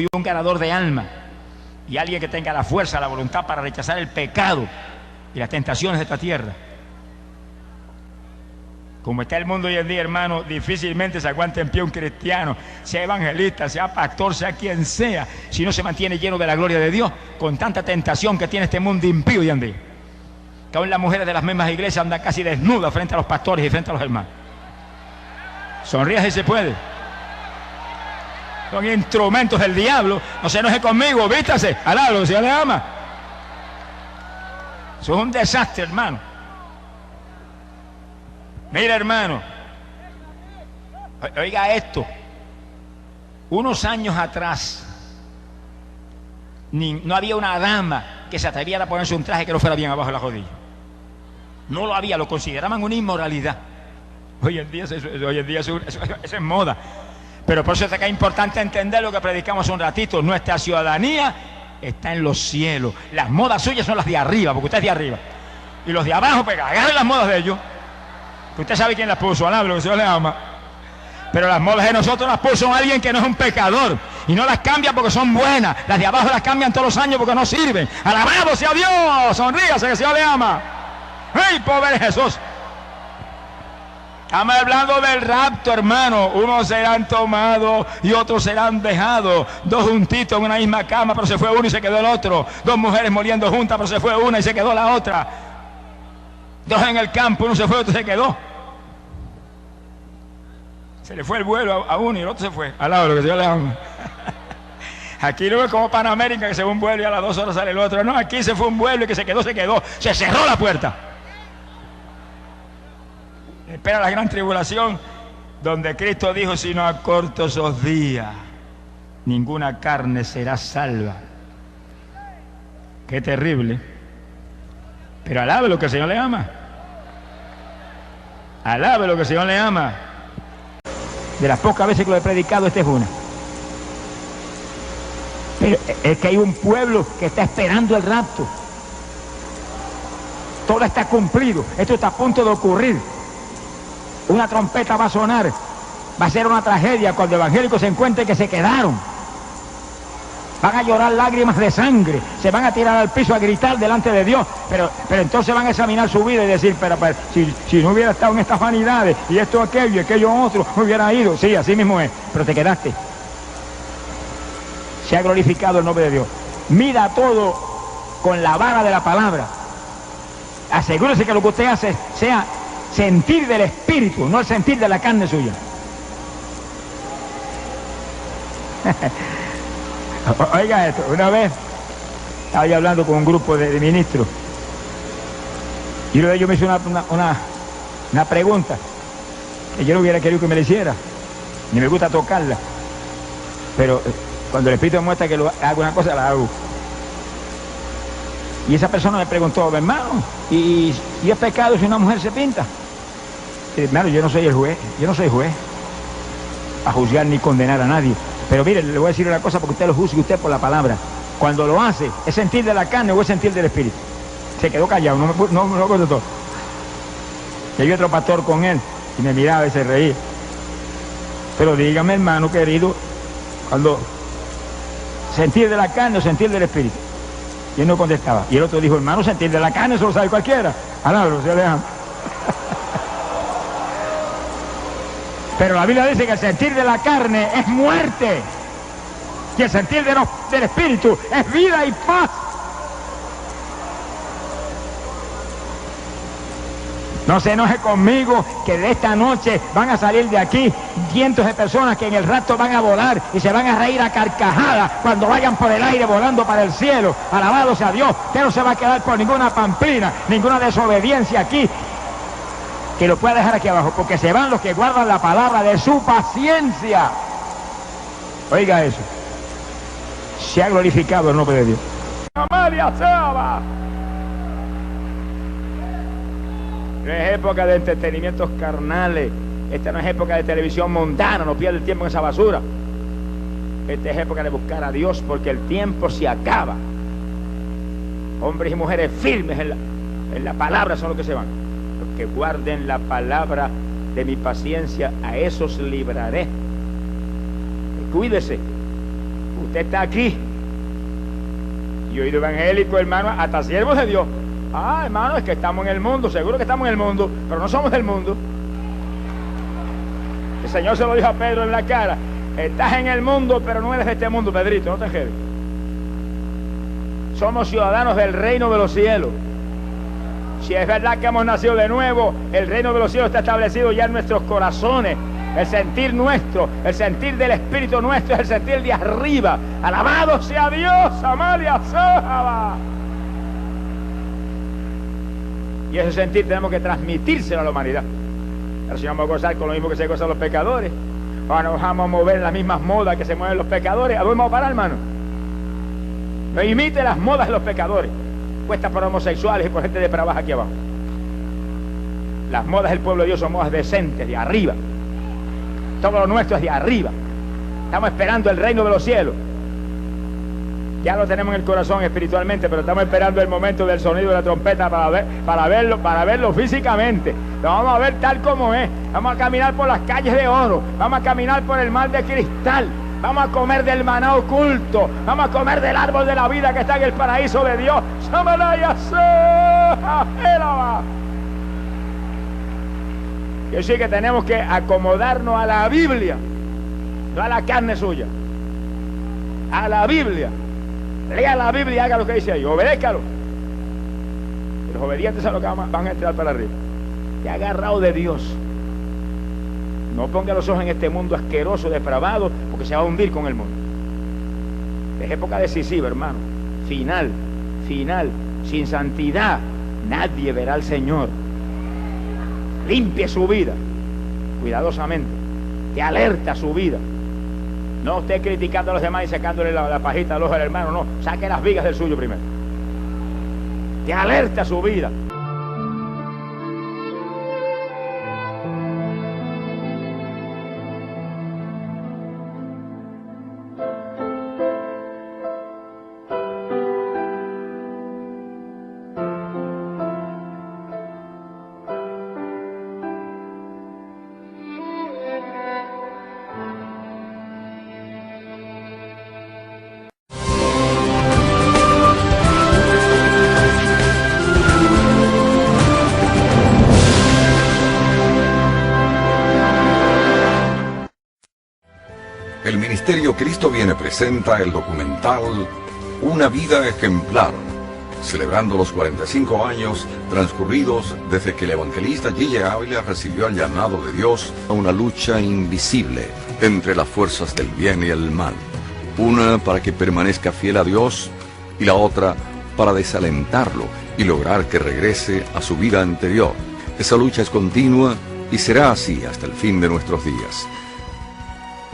y un ganador de alma, y alguien que tenga la fuerza, la voluntad para rechazar el pecado y las tentaciones de esta tierra. Como está el mundo hoy en día, hermano, difícilmente se aguanta en pie un cristiano, sea evangelista, sea pastor, sea quien sea, si no se mantiene lleno de la gloria de Dios, con tanta tentación que tiene este mundo impío hoy en día. Que aún las mujeres de las mismas iglesias andan casi desnudas frente a los pastores y frente a los hermanos. Sonríe si se puede. Son instrumentos del diablo. No se enoje conmigo, vístase, alábalo, si Dios le ama. Eso es un desastre, hermano. Mira, hermano, oiga esto. Unos años atrás no había una dama que se atreviera a ponerse un traje que no fuera bien abajo de la rodilla. No lo había, lo consideraban una inmoralidad. Hoy en día eso es moda. Pero por eso es que es importante entender lo que predicamos un ratito. Nuestra ciudadanía está en los cielos. Las modas suyas son las de arriba, porque usted es de arriba. Y los de abajo, pues agarren las modas de ellos. Que usted sabe quién las puso, alablo, que el Señor le ama. Pero las modas de nosotros las puso alguien que no es un pecador. Y no las cambia porque son buenas. Las de abajo las cambian todos los años porque no sirven. Alabado sea Dios, sonríase que el Señor le ama. ¡Ay, pobre Jesús! Estamos hablando del rapto, hermano. Unos serán tomados y otros serán dejados. Dos juntitos en una misma cama, pero se fue uno y se quedó el otro. Dos mujeres muriendo juntas, pero se fue una y se quedó la otra. Dos en el campo, uno se fue, otro se quedó. Se le fue el vuelo a uno y el otro se fue. Al lado de lo que Dios le ama. Aquí no es como Panamérica, que se fue un vuelo y a las 2 horas sale el otro. No, aquí se fue un vuelo y que se quedó, se quedó. Se cerró la puerta. Espera la gran tribulación, donde Cristo dijo: sino a cortos os días, ninguna carne será salva. Qué terrible. Pero alabe lo que el Señor le ama. Alabe lo que el Señor le ama. De las pocas veces que lo he predicado, esta es una. Pero es que hay un pueblo que está esperando el rapto. Todo está cumplido. Esto está a punto de ocurrir. Una trompeta va a sonar. Va a ser una tragedia cuando evangélicos se encuentren que se quedaron. Van a llorar lágrimas de sangre. Se van a tirar al piso a gritar delante de Dios. Pero entonces van a examinar su vida y decir: pero si no hubiera estado en estas vanidades y esto, aquello y aquello otro, no hubiera ido. Sí, así mismo es. Pero te quedaste. Se ha glorificado el nombre de Dios. Mida todo con la vara de la palabra. Asegúrese que lo que usted hace sea sentir del espíritu, no el sentir de la carne suya. Oiga esto, una vez estaba yo hablando con un grupo de ministros y uno de ellos me hizo una pregunta que yo no hubiera querido que me la hiciera, ni me gusta tocarla, pero cuando el Espíritu me muestra que hago una cosa, la hago. Y esa persona me preguntó: hermano, ¿y es pecado si una mujer se pinta? Y, hermano, yo no soy el juez, yo no soy juez a juzgar ni condenar a nadie. Pero mire, le voy a decir una cosa porque usted lo juzgue usted por la palabra. Cuando lo hace, ¿es sentir de la carne o es sentir del espíritu? Se quedó callado, no contestó. Y hay otro pastor con él y me miraba y se reía. Pero dígame, hermano querido, cuando sentir de la carne o sentir del espíritu. Y él no contestaba. Y el otro dijo: hermano, sentir de la carne, eso lo sabe cualquiera. Alabro, se le ama. Pero la Biblia dice que el sentir de la carne es muerte. Y el sentir del espíritu es vida y paz. No se enoje conmigo que de esta noche van a salir de aquí cientos de personas que en el rapto van a volar y se van a reír a carcajadas cuando vayan por el aire volando para el cielo. Alabado sea Dios. Usted no se va a quedar por ninguna pamplina, ninguna desobediencia aquí, que lo pueda dejar aquí abajo, porque se van los que guardan la palabra de su paciencia. Oiga eso. Se ha glorificado el nombre de Dios. Amalia Saba. No es época de entretenimientos carnales. Esta no es época de televisión mundana. No pierda el tiempo en esa basura. Esta es época de buscar a Dios, porque el tiempo se acaba. Hombres y mujeres firmes en la palabra son los que se van. Los que guarden la palabra de mi paciencia, a esos libraré. Cuídese. usted está aquí. Y oído evangélico, hermano, hasta siervos de Dios. Ah, hermano, es que estamos en el mundo, seguro que estamos en el mundo, pero no somos del mundo. El Señor se lo dijo a Pedro en la cara: estás en el mundo, pero no eres de este mundo, Pedrito, no te jedes. Somos ciudadanos del reino de los cielos. Si es verdad que hemos nacido de nuevo, el reino de los cielos está establecido ya en nuestros corazones. El sentir nuestro, el sentir del Espíritu nuestro es el sentir de arriba. Alabado sea Dios, Amalia Sahaba. Y ese sentir tenemos que transmitírselo a la humanidad. Pero si vamos a gozar con lo mismo que se gozan los pecadores, o nos vamos a mover en las mismas modas que se mueven los pecadores, ¿a dónde vamos a parar, hermano? No imite las modas de los pecadores, puestas por homosexuales y por gente depravada aquí abajo. Las modas del pueblo de Dios son modas decentes, de arriba. Todo lo nuestro es de arriba. Estamos esperando el reino de los cielos. Ya lo tenemos en el corazón espiritualmente, pero estamos esperando el momento del sonido de la trompeta para verlo físicamente. Lo vamos a ver tal como es. Vamos a caminar por las calles de oro. Vamos a caminar por el mar de cristal. Vamos a comer del maná oculto. Vamos a comer del árbol de la vida que está en el paraíso de Dios. Yo sí que tenemos que acomodarnos a la Biblia, no a la carne suya, a la Biblia. Lea la Biblia y haga lo que dice ahí, obedézcalo. Y los obedientes son los que van a entrar para arriba. Y agarrado de Dios. No ponga los ojos en este mundo asqueroso, depravado, porque se va a hundir con el mundo. Es época decisiva, hermano. Final. Sin santidad nadie verá al Señor. Limpie su vida cuidadosamente, te alerta su vida. No esté criticando a los demás y sacándole la pajita al ojo al hermano, no, saque las vigas del suyo primero. Te alerta su vida. El Ministerio Cristo Viene presenta el documental Una vida ejemplar, celebrando los 45 años transcurridos desde que el evangelista Gille Ávila recibió el llamado de Dios a una lucha invisible entre las fuerzas del bien y el mal. Una para que permanezca fiel a Dios y la otra para desalentarlo y lograr que regrese a su vida anterior. Esa lucha es continua y será así hasta el fin de nuestros días.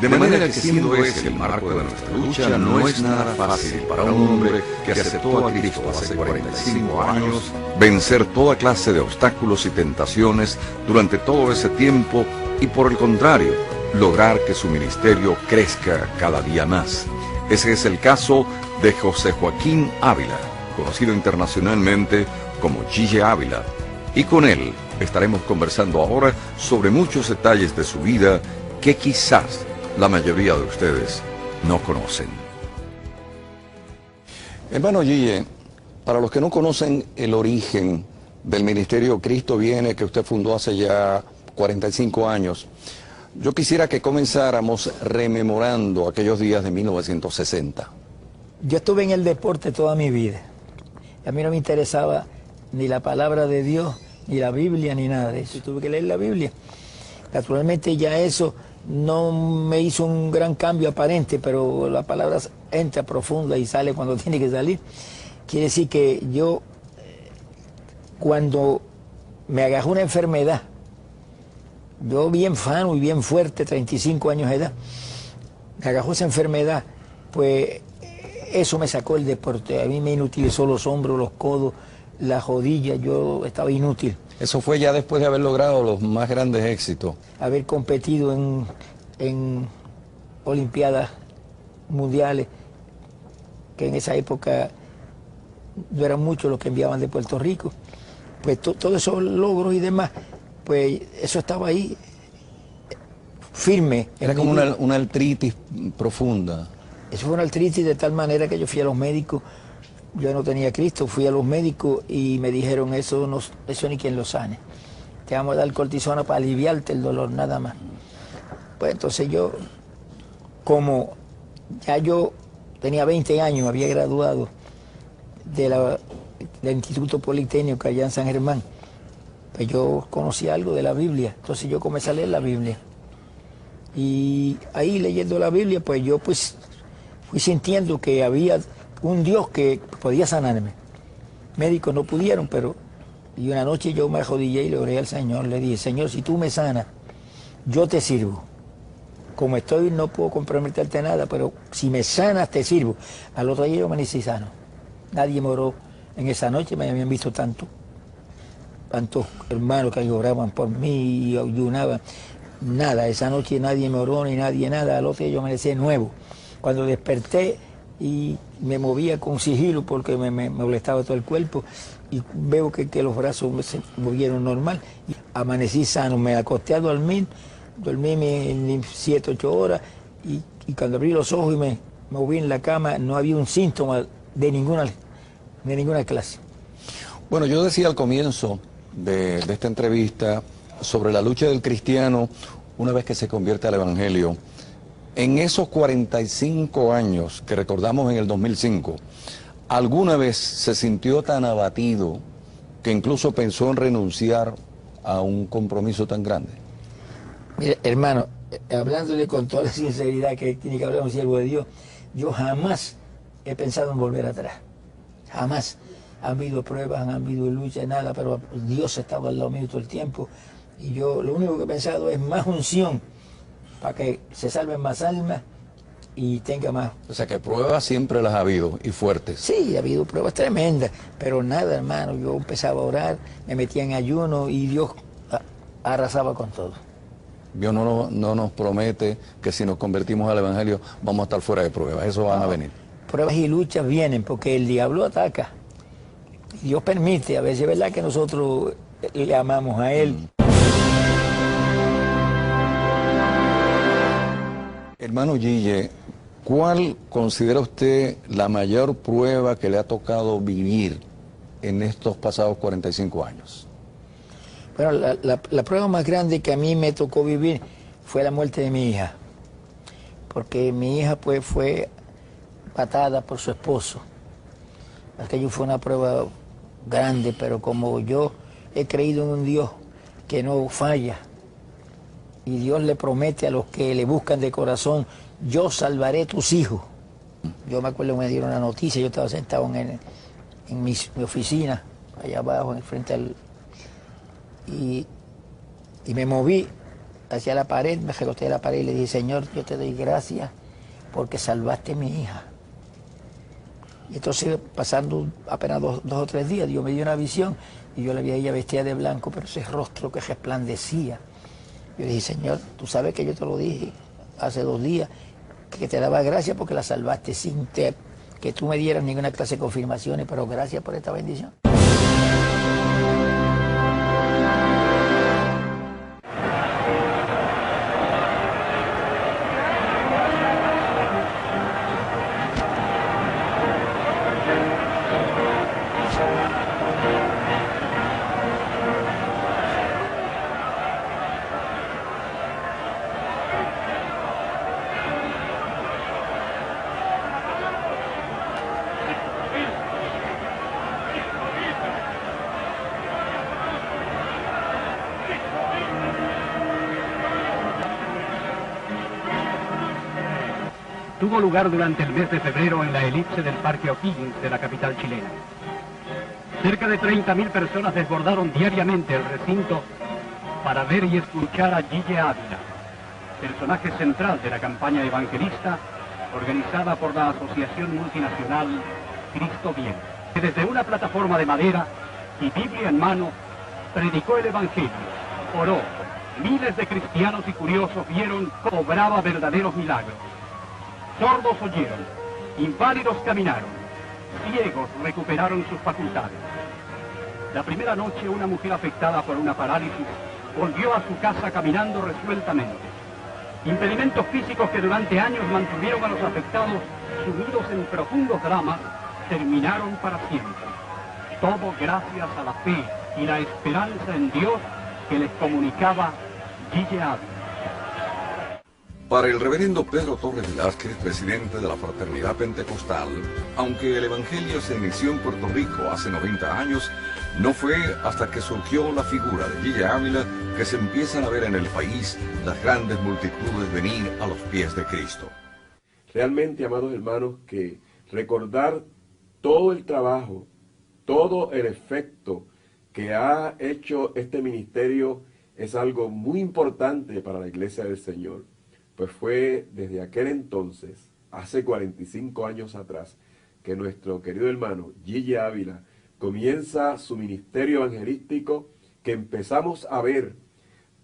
De manera que siendo ese el marco de nuestra lucha, no es nada fácil para un hombre que aceptó a Cristo hace 45 años vencer toda clase de obstáculos y tentaciones durante todo ese tiempo y por el contrario, lograr que su ministerio crezca cada día más. Ese es el caso de José Joaquín Ávila, conocido internacionalmente como Gille Ávila, y con él estaremos conversando ahora sobre muchos detalles de su vida que quizás la mayoría de ustedes no conocen. Hermano Gille, para los que no conocen el origen del Ministerio Cristo Viene, que usted fundó hace ya 45 años, yo quisiera que comenzáramos rememorando aquellos días de 1960. Yo estuve en el deporte toda mi vida. A mí no me interesaba ni la palabra de Dios, ni la Biblia, ni nada de eso. Tuve que leer la Biblia. Naturalmente ya eso no me hizo un gran cambio aparente, pero la palabra entra profunda y sale cuando tiene que salir. Quiere decir que yo, cuando me agarró una enfermedad, yo bien sano y bien fuerte, 35 años de edad, me agarró esa enfermedad, pues eso me sacó el deporte. A mí me inutilizó los hombros, los codos, las rodillas, yo estaba inútil. Eso fue ya después de haber logrado los más grandes éxitos. Haber competido en Olimpiadas mundiales, que en esa época no eran muchos los que enviaban de Puerto Rico. Pues todos esos logros y demás, pues eso estaba ahí, firme. Era como una artritis profunda. Eso fue una artritis de tal manera que yo fui a los médicos. Yo no tenía Cristo, fui a los médicos y me dijeron, eso ni quien lo sane. Te vamos a dar cortisona para aliviarte el dolor, nada más. Pues entonces yo, como ya yo tenía 20 años, había graduado del Instituto Politécnico allá en San Germán, pues yo conocía algo de la Biblia. Entonces yo comencé a leer la Biblia. Y ahí leyendo la Biblia, pues yo pues fui sintiendo que había un Dios que podía sanarme. Médicos no pudieron, pero... Y una noche yo me arrodillé y le oré al Señor. Le dije, Señor, si tú me sanas, yo te sirvo. Como estoy, no puedo comprometerte nada, pero si me sanas, te sirvo. Al otro día yo amanecí sano. Nadie me oró en esa noche, me habían visto tantos hermanos que oraban por mí y ayunaban. Nada, esa noche nadie me oró ni nadie nada. Al otro día yo amanecí nuevo. Cuando desperté y me movía con sigilo porque me molestaba todo el cuerpo y veo que los brazos se movieron normal. Y amanecí sano, me acosté a dormir, dormí 7, 8 horas y cuando abrí los ojos y me moví en la cama no había un síntoma de ninguna clase. Bueno, yo decía al comienzo de esta entrevista sobre la lucha del cristiano una vez que se convierte al Evangelio. En esos 45 años que recordamos en el 2005, ¿alguna vez se sintió tan abatido que incluso pensó en renunciar a un compromiso tan grande? Mira, hermano, hablándole con toda la sinceridad que tiene que hablar un siervo de Dios, yo jamás he pensado en volver atrás. Jamás. Han habido pruebas, han habido luchas, nada, pero Dios estaba al lado mío todo el tiempo. Y yo lo único que he pensado es más unción para que se salven más almas y tenga más. O sea que pruebas siempre las ha habido y fuertes. Sí, ha habido pruebas tremendas, pero nada, hermano, yo empezaba a orar, me metía en ayuno y Dios arrasaba con todo. Dios no nos promete que si nos convertimos al Evangelio vamos a estar fuera de pruebas, eso van a venir. Pruebas y luchas vienen porque el diablo ataca. Dios permite, a veces es verdad que nosotros le amamos a Él. Hermano Guille, ¿cuál considera usted la mayor prueba que le ha tocado vivir en estos pasados 45 años? Bueno, la prueba más grande que a mí me tocó vivir fue la muerte de mi hija. Porque mi hija pues fue matada por su esposo. Aquello fue una prueba grande, pero como yo he creído en un Dios que no falla, y Dios le promete a los que le buscan de corazón, yo salvaré tus hijos. Yo me acuerdo que me dieron una noticia, yo estaba sentado en mi oficina, allá abajo, en el frente al... Y me moví hacia la pared, me recosté a la pared y le dije, Señor, yo te doy gracias porque salvaste a mi hija. Y entonces, pasando apenas 2 o 3 días, Dios me dio una visión y yo la vi a ella vestida de blanco, pero ese rostro que resplandecía. Yo dije, Señor, tú sabes que yo te lo dije hace 2 días, que te daba gracias porque la salvaste sin que tú me dieras ninguna clase de confirmaciones, pero gracias por esta bendición. Tuvo lugar durante el mes de febrero en la elipse del Parque O'Higgins de la capital chilena. Cerca de 30.000 personas desbordaron diariamente el recinto para ver y escuchar a Guille Ávila, personaje central de la campaña evangelista organizada por la asociación multinacional Cristo Viene, que desde una plataforma de madera y Biblia en mano predicó el Evangelio, oró, miles de cristianos y curiosos vieron cómo obraba verdaderos milagros. Sordos oyeron, inválidos caminaron, ciegos recuperaron sus facultades. La primera noche una mujer afectada por una parálisis volvió a su casa caminando resueltamente. Impedimentos físicos que durante años mantuvieron a los afectados sumidos en profundos dramas, terminaron para siempre. Todo gracias a la fe y la esperanza en Dios que les comunicaba Gille Ávila. Para el reverendo Pedro Torres Velázquez, presidente de la Fraternidad Pentecostal, aunque el Evangelio se inició en Puerto Rico hace 90 años, no fue hasta que surgió la figura de Gille Ávila que se empiezan a ver en el país las grandes multitudes venir a los pies de Cristo. Realmente, amados hermanos, que recordar todo el trabajo, todo el efecto que ha hecho este ministerio es algo muy importante para la Iglesia del Señor. Pues fue desde aquel entonces, hace 45 años atrás, que nuestro querido hermano Gille Ávila comienza su ministerio evangelístico, que empezamos a ver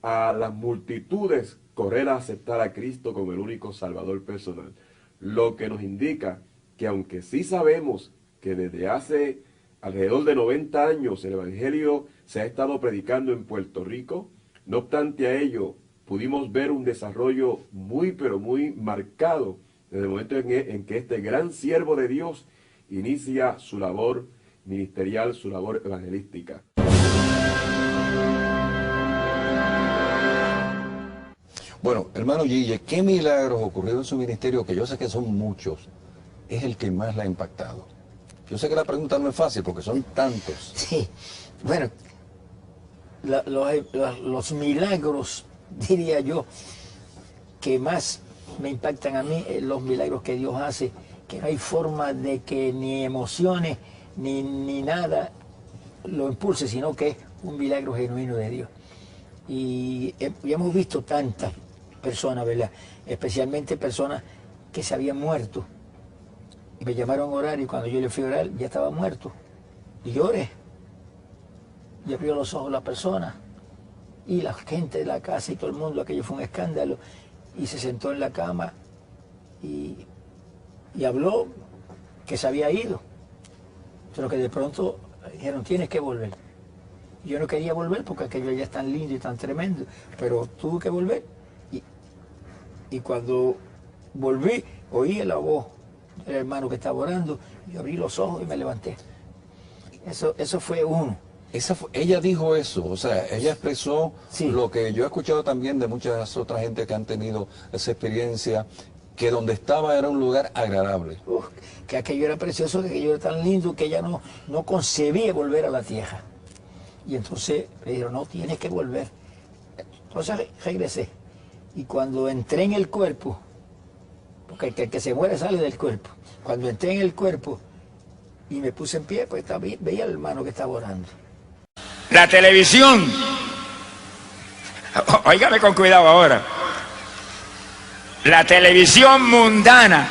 a las multitudes correr a aceptar a Cristo como el único Salvador personal. Lo que nos indica que aunque sí sabemos que desde hace alrededor de 90 años el Evangelio se ha estado predicando en Puerto Rico, no obstante a ello, pudimos ver un desarrollo muy pero muy marcado desde el momento en que este gran siervo de Dios inicia su labor ministerial, su labor evangelística. Bueno, hermano Gille, ¿qué milagros ocurrieron en su ministerio, que yo sé que son muchos, es el que más la ha impactado? Yo sé que la pregunta no es fácil porque son tantos. Sí, bueno, los milagros, diría yo, que más me impactan a mí, los milagros que Dios hace, que no hay forma de que ni emociones ni nada lo impulse, sino que es un milagro genuino de Dios. Y hemos visto tantas personas, ¿verdad? Especialmente personas que se habían muerto. Y me llamaron a orar y cuando yo le fui a orar ya estaba muerto. Y lloré. Y abrió los ojos la persona. Y la gente de la casa y todo el mundo, aquello fue un escándalo. Y se sentó en la cama y habló que se había ido. Pero que de pronto dijeron, tienes que volver. Y yo no quería volver porque aquello ya es tan lindo y tan tremendo. Pero tuve que volver. Y cuando volví, oí la voz del hermano que estaba orando. Y abrí los ojos y me levanté. Eso fue uno. Ella dijo eso, o sea, ella expresó Sí. Lo que yo he escuchado también de muchas otras gente que han tenido esa experiencia, que donde estaba era un lugar agradable. Que aquello era precioso, que aquello era tan lindo que ella no concebía volver a la tierra. Y entonces le dijeron, no, tienes que volver. Entonces regresé. Y cuando entré en el cuerpo, porque el que se muere sale del cuerpo, cuando entré en el cuerpo y me puse en pie, pues veía al hermano que estaba orando. La televisión, óigame con cuidado ahora, la televisión mundana,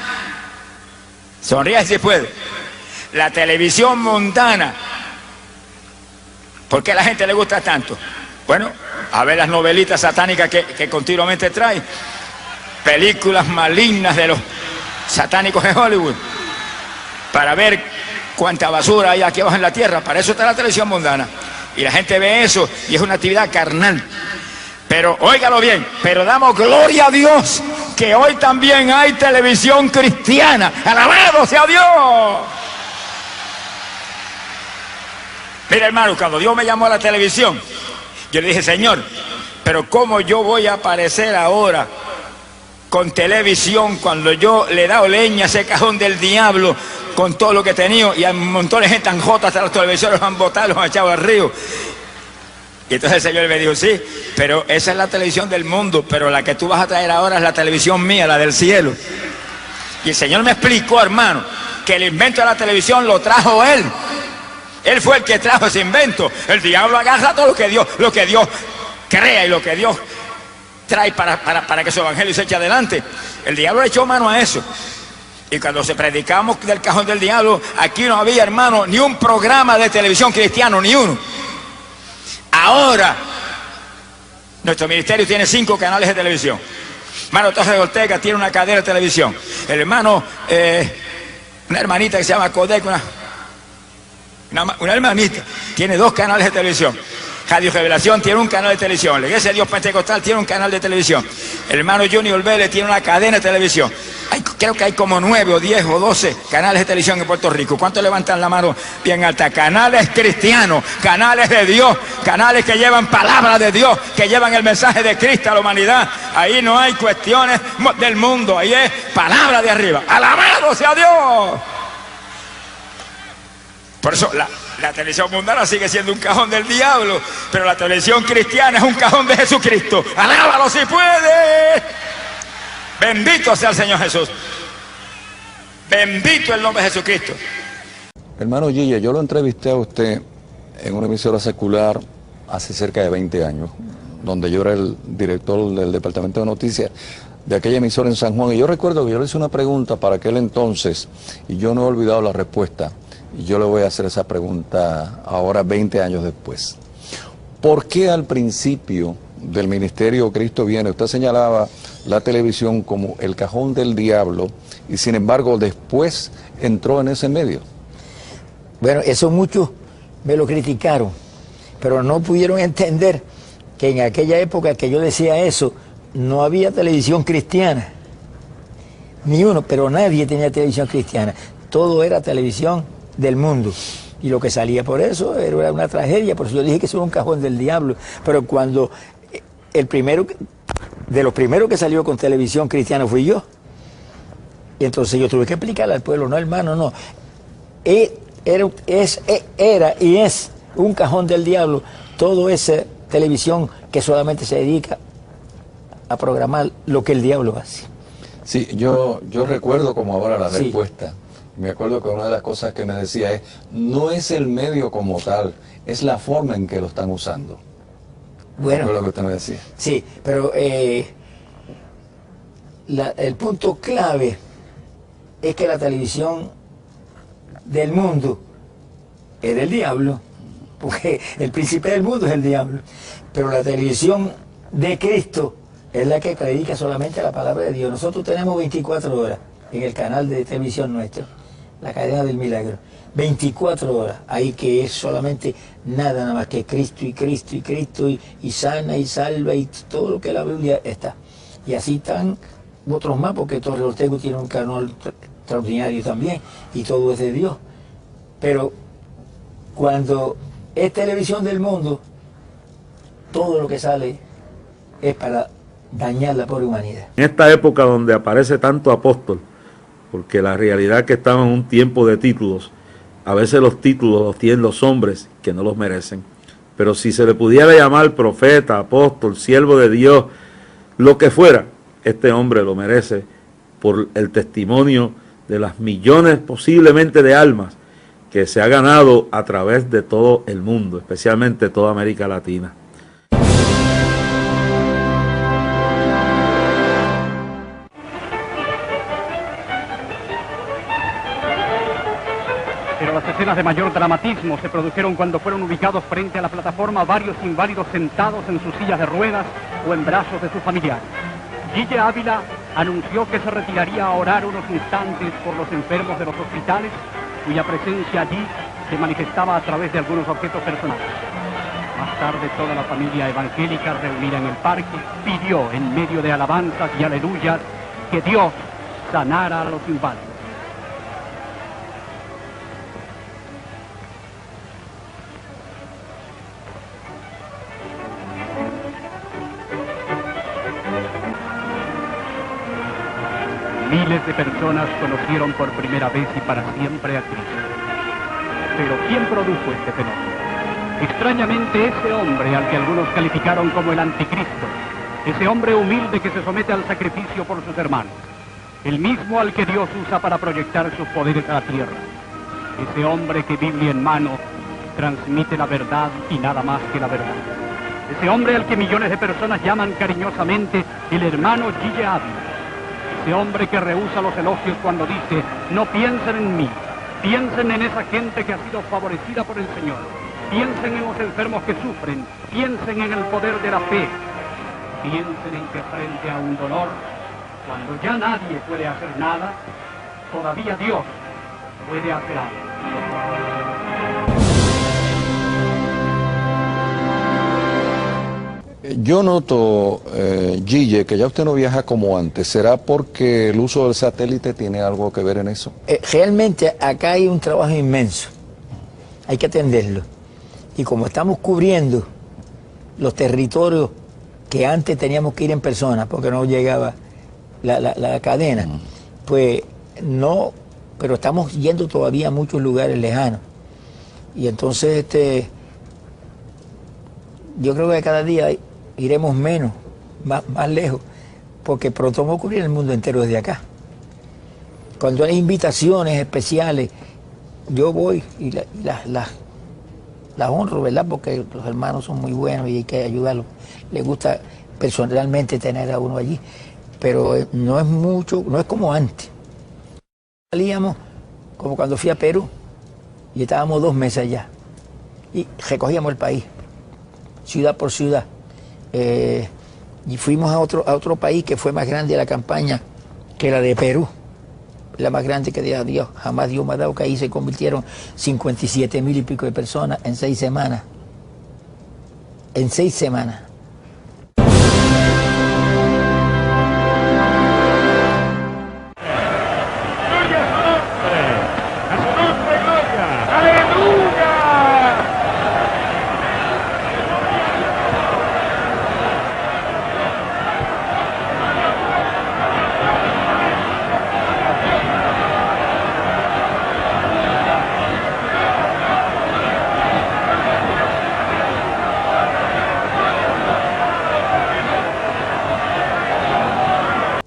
sonríe si puede, la televisión mundana, ¿por qué a la gente le gusta tanto? Bueno, a ver las novelitas satánicas que continuamente trae, películas malignas de los satánicos de Hollywood, para ver cuánta basura hay aquí abajo en la tierra. Para eso está la televisión mundana. Y la gente ve eso y es una actividad carnal. Pero óigalo bien, pero damos gloria a Dios que hoy también hay televisión cristiana. ¡Alabado sea Dios! Mira, hermano, cuando Dios me llamó a la televisión, yo le dije, Señor, pero ¿cómo yo voy a aparecer ahora con televisión cuando yo le he dado leña a ese cajón del diablo con todo lo que he tenido y a un montón de gente tan jota hasta los televisores los han botado, los han echado al río? Y entonces el Señor me dijo, sí, pero esa es la televisión del mundo, pero la que tú vas a traer ahora es la televisión mía, la del cielo. Y el Señor me explicó, hermano, que el invento de la televisión lo trajo Él. Él fue el que trajo ese invento. El diablo agarra todo lo que Dios crea y lo que Dios trae para que su evangelio se eche adelante. El diablo le echó mano a eso. Y cuando se predicamos del cajón del diablo, aquí no había, hermano, ni un programa de televisión cristiano, ni uno. Ahora, nuestro ministerio tiene 5 canales de televisión. Hermano Torres Ortega tiene una cadena de televisión. El hermano, una hermanita que se llama Codec, una hermanita, tiene 2 canales de televisión. Radio Revelación tiene un canal de televisión. La Iglesia de Dios Pentecostal tiene un canal de televisión. El hermano Junior Vélez tiene una cadena de televisión. Creo que hay como 9 o 10 o 12 canales de televisión en Puerto Rico. ¿Cuántos levantan la mano bien alta? Canales cristianos, canales de Dios, canales que llevan palabra de Dios, que llevan el mensaje de Cristo a la humanidad. Ahí no hay cuestiones del mundo, ahí es palabra de arriba. ¡Alabado sea Dios! Por eso la televisión mundana sigue siendo un cajón del diablo, pero la televisión cristiana es un cajón de Jesucristo. ¡Alábalo si puede! Bendito sea el Señor Jesús. Bendito el nombre de Jesucristo. Hermano Gille, yo lo entrevisté a usted en una emisora secular hace cerca de 20 años, donde yo era el director del departamento de noticias de aquella emisora en San Juan. Y yo recuerdo que yo le hice una pregunta para aquel entonces y yo no he olvidado la respuesta. Y yo le voy a hacer esa pregunta ahora 20 años después. ¿Por qué al principio del ministerio Cristo Viene usted señalaba la televisión como el cajón del diablo y sin embargo después entró en ese medio? Bueno, eso muchos me lo criticaron, pero no pudieron entender que en aquella época que yo decía eso, no había televisión cristiana. Ni uno, pero nadie tenía televisión cristiana. Todo era televisión del mundo. Y lo que salía por eso era una tragedia, por eso yo dije que eso era un cajón del diablo. Pero cuando el primero, de los primeros que salió con televisión cristiana fui yo. Y entonces yo tuve que explicarle al pueblo, no hermano, no. Era y es un cajón del diablo todo esa televisión que solamente se dedica a programar lo que el diablo hace. Sí, yo recuerdo como ahora la respuesta. Me acuerdo que una de las cosas que me decía es, no es el medio como tal, es la forma en que lo están usando. Bueno, fue lo que usted me decía. Sí, pero el punto clave es que la televisión del mundo es del diablo, porque el príncipe del mundo es el diablo, pero la televisión de Cristo es la que predica solamente la palabra de Dios. Nosotros tenemos 24 horas en el canal de televisión nuestro, la cadena del milagro, 24 horas, ahí que es solamente nada más que Cristo y Cristo y Cristo y sana y salva y todo lo que la Biblia está. Y así están otros más, porque Torre Ortega tiene un canal extraordinario también y todo es de Dios. Pero cuando es televisión del mundo, todo lo que sale es para dañar la pobre humanidad. En esta época donde aparece tanto apóstol, porque la realidad es que estamos en un tiempo de títulos, a veces los títulos los tienen los hombres que no los merecen, pero si se le pudiera llamar profeta, apóstol, siervo de Dios, lo que fuera, este hombre lo merece por el testimonio de las millones posiblemente de almas que se ha ganado a través de todo el mundo, especialmente toda América Latina. Pero las escenas de mayor dramatismo se produjeron cuando fueron ubicados frente a la plataforma varios inválidos sentados en sus sillas de ruedas o en brazos de sus familiares. Gille Ávila anunció que se retiraría a orar unos instantes por los enfermos de los hospitales, cuya presencia allí se manifestaba a través de algunos objetos personales. Más tarde, toda la familia evangélica reunida en el parque pidió, en medio de alabanzas y aleluyas, que Dios sanara a los inválidos. Miles de personas conocieron por primera vez y para siempre a Cristo. Pero ¿quién produjo este fenómeno? Extrañamente, ese hombre al que algunos calificaron como el anticristo, ese hombre humilde que se somete al sacrificio por sus hermanos, el mismo al que Dios usa para proyectar sus poderes a la tierra, ese hombre que Biblia en mano transmite la verdad y nada más que la verdad, ese hombre al que millones de personas llaman cariñosamente el hermano Gille Ávila, ese hombre que rehúsa los elogios cuando dice, no piensen en mí, piensen en esa gente que ha sido favorecida por el Señor, piensen en los enfermos que sufren, piensen en el poder de la fe, piensen en que frente a un dolor, cuando ya nadie puede hacer nada, todavía Dios puede hacer algo. Yo noto, Gille, que ya usted no viaja como antes. ¿Será porque el uso del satélite tiene algo que ver en eso? Realmente acá hay un trabajo inmenso, hay que atenderlo. Y como estamos cubriendo los territorios que antes teníamos que ir en persona porque no llegaba la cadena, pues no, pero estamos yendo todavía a muchos lugares lejanos. Y entonces yo creo que cada día iremos menos, más lejos, porque pronto vamos a cubrir el mundo entero desde acá. Cuando hay invitaciones especiales, yo voy y las honro, ¿verdad? Porque los hermanos son muy buenos y hay que ayudarlos. Les gusta personalmente tener a uno allí, pero no es mucho, no es como antes. Salíamos como cuando fui a Perú y estábamos 2 meses allá y recogíamos el país, ciudad por ciudad. Y fuimos a otro país que fue más grande la campaña que la de Perú, la más grande que Dios jamás Dios me ha dado, que ahí se convirtieron 57,000 y pico de personas en 6 semanas. En 6 semanas.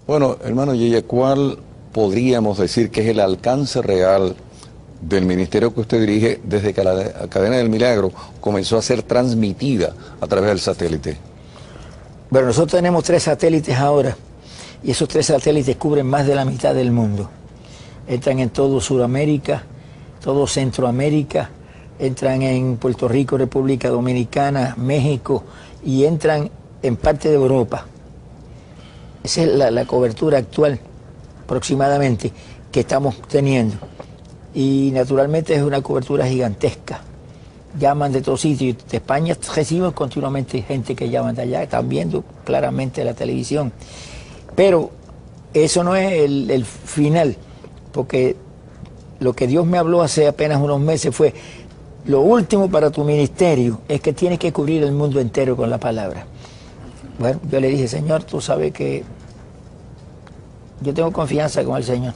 Bueno, hermano Gille, ¿cuál podríamos decir que es el alcance real del ministerio que usted dirige desde que la Cadena del Milagro comenzó a ser transmitida a través del satélite? Bueno, nosotros tenemos 3 satélites ahora y esos 3 satélites cubren más de la mitad del mundo. Entran en todo Sudamérica, todo Centroamérica, entran en Puerto Rico, República Dominicana, México y entran en parte de Europa. Esa es la cobertura actual, aproximadamente, que estamos teniendo. Y naturalmente es una cobertura gigantesca. Llaman de todos sitios. De España recibimos continuamente gente que llaman de allá, están viendo claramente la televisión. Pero eso no es el final, porque lo que Dios me habló hace apenas unos meses fue: lo último para tu ministerio es que tienes que cubrir el mundo entero con la palabra. Bueno, yo le dije: Señor, tú sabes que yo tengo confianza con el Señor.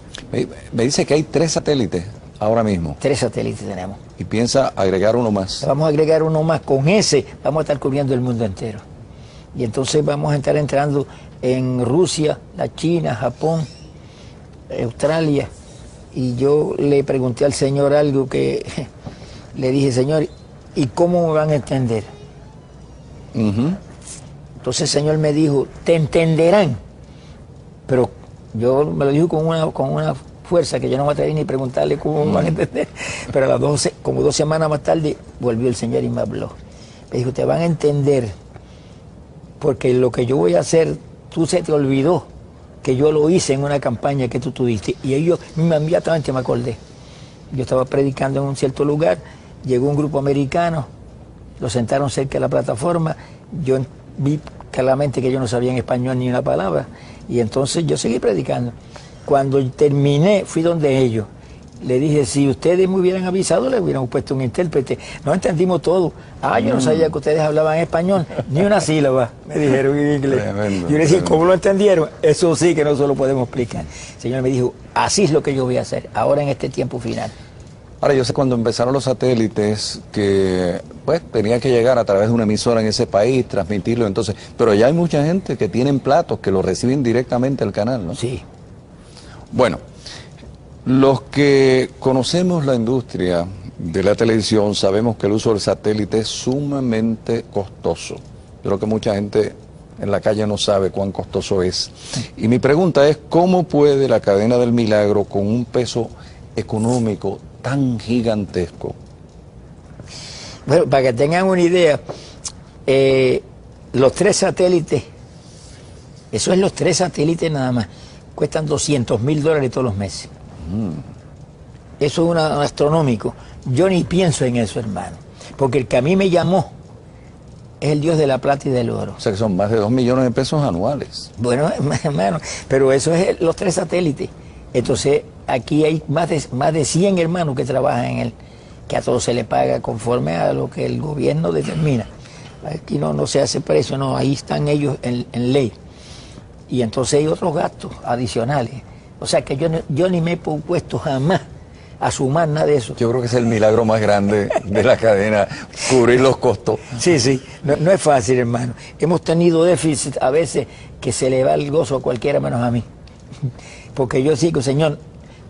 Me dice que hay 3 satélites ahora mismo. 3 satélites tenemos. ¿Y piensa agregar uno más? Vamos a agregar uno más. Con ese vamos a estar cubriendo el mundo entero. Y entonces vamos a estar entrando en Rusia, la China, Japón, Australia. Y yo le pregunté al Señor algo que le dije: Señor, ¿y cómo me van a entender? Entonces el Señor me dijo: te entenderán. Pero yo me lo dijo con una fuerza que yo no me atreví ni preguntarle cómo me van a entender. Pero a las como 2 semanas más tarde volvió el Señor y me habló. Me dijo: te van a entender, porque lo que yo voy a hacer, tú se te olvidó que yo lo hice en una campaña que tú tuviste. Y ellos inmediatamente me acordé. Yo estaba predicando en un cierto lugar, llegó un grupo americano, lo sentaron cerca de la plataforma, yo vi claramente que ellos no sabían español ni una palabra, y entonces yo seguí predicando. Cuando terminé, fui donde ellos. Le dije: si ustedes me hubieran avisado, le hubieran puesto un intérprete. No entendimos todo. Yo no sabía que ustedes hablaban español, ni una sílaba, me dijeron en inglés. Tremendo, yo le dije: ¿cómo lo entendieron? Eso sí que no se lo podemos explicar. El Señor me dijo: así es lo que yo voy a hacer, ahora en este tiempo final. Ahora, yo sé cuando empezaron los satélites que pues tenía que llegar a través de una emisora en ese país, transmitirlo, entonces, pero ya hay mucha gente que tienen platos que lo reciben directamente al canal, ¿no? Sí. Bueno, los que conocemos la industria de la televisión sabemos que el uso del satélite es sumamente costoso. Yo creo que mucha gente en la calle no sabe cuán costoso es. Y mi pregunta es: ¿cómo puede la Cadena del Milagro, con un peso económico tan gigantesco? Bueno, para que tengan una idea, los 3 satélites, eso es los 3 satélites nada más, cuestan $200,000 todos los meses. Eso es un astronómico. Yo ni pienso en eso, hermano, porque el que a mí me llamó es el Dios de la plata y del oro. O sea que son más de 2 millones de pesos anuales. Bueno, hermano, pero eso es los 3 satélites. Entonces, aquí hay más de 100 hermanos que trabajan en él, que a todos se les paga conforme a lo que el gobierno determina. Aquí no se hace precio, no, ahí están ellos en ley. Y entonces hay otros gastos adicionales. O sea que yo ni me he puesto jamás a sumar nada de eso. Yo creo que es el milagro más grande de la cadena, cubrir los costos. Sí, no es fácil, hermano. Hemos tenido déficit a veces que se le va el gozo a cualquiera menos a mí. Porque yo sigo, Señor,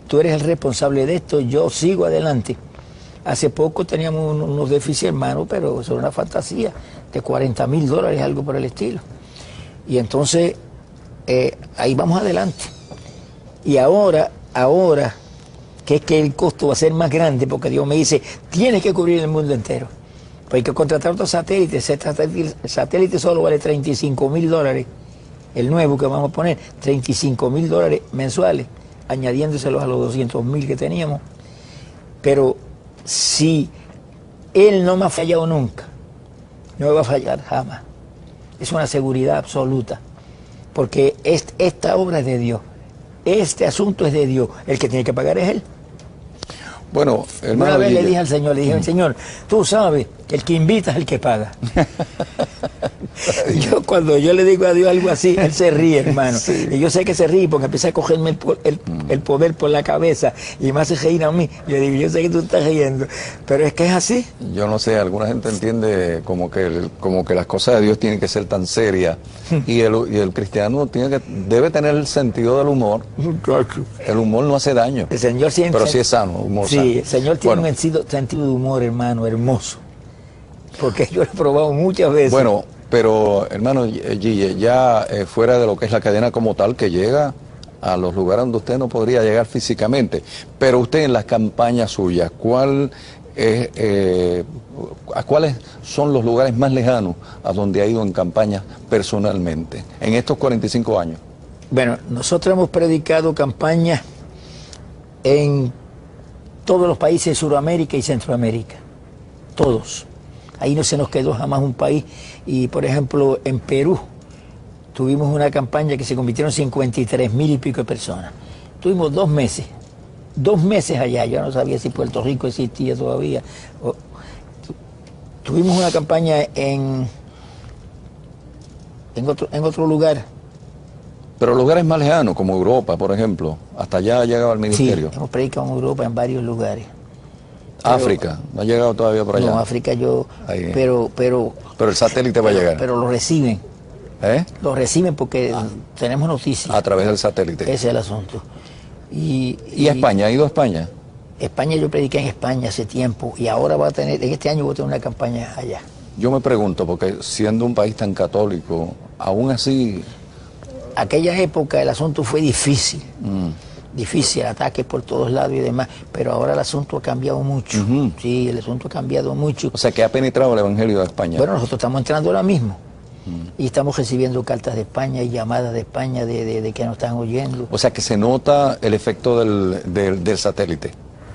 tú eres el responsable de esto, yo sigo adelante. Hace poco teníamos unos déficits, hermano, pero eso era una fantasía, de $40,000, algo por el estilo. Y entonces, ahí vamos adelante. Y ahora, que es que el costo va a ser más grande, porque Dios me dice, tienes que cubrir el mundo entero. Pues hay que contratar otros satélites, el satélite solo vale $35,000, el nuevo que vamos a poner, $35,000 mensuales, añadiéndoselos a los 200,000 que teníamos. Pero si Él no me ha fallado nunca, no me va a fallar jamás. Es una seguridad absoluta, porque esta obra es de Dios, este asunto es de Dios, el que tiene que pagar es Él. Bueno, hermano, una vez le dije al Señor, Señor, tú sabes que el que invita es el que paga. Cuando yo le digo a Dios algo así, Él se ríe, hermano. Sí. Y yo sé que se ríe porque empieza a cogerme el poder por la cabeza y me hace reír a mí. Yo digo, yo sé que tú estás riendo, pero es que es así. Yo no sé, alguna gente entiende como que las cosas de Dios tienen que ser tan serias y el cristiano debe tener el sentido del humor. El humor no hace daño, el Señor siempre, pero sí es sano, humor sano. Sí, el Señor tiene un sentido de humor, hermano, hermoso. Porque yo lo he probado muchas veces. Bueno, pero hermano Gille, ya fuera de lo que es la cadena como tal, que llega a los lugares donde usted no podría llegar físicamente, pero usted en las campañas suyas, ¿cuáles son los lugares más lejanos a donde ha ido en campañas personalmente en estos 45 años? Bueno, nosotros hemos predicado campañas en todos los países de Sudamérica y Centroamérica, todos. Ahí no se nos quedó jamás un país. Y, por ejemplo, en Perú tuvimos una campaña que se convirtieron en 53,000 y pico de personas. Tuvimos 2 meses allá. Yo no sabía si Puerto Rico existía todavía. Tuvimos una campaña en otro lugar. Pero lugares más lejanos, como Europa, por ejemplo. Hasta allá ha llegado el ministerio. Sí, hemos predicado en Europa en varios lugares. África, ¿no ha llegado todavía por allá? No, África pero el satélite va a llegar. Pero lo reciben. Lo reciben porque tenemos noticias. A través del satélite. Ese es el asunto. ¿Y España? ¿Ha ido a España? España, yo prediqué en España hace tiempo y ahora en este año voy a tener una campaña allá. Yo me pregunto, porque siendo un país tan católico, aún así... Aquella época el asunto fue difícil. Difícil, ataques por todos lados y demás, pero ahora el asunto ha cambiado mucho. Sí, el asunto ha cambiado mucho. O sea, que ha penetrado el Evangelio de España. Bueno, nosotros estamos entrando ahora mismo y estamos recibiendo cartas de España y llamadas de España de que nos están oyendo. O sea, que se nota el efecto del satélite.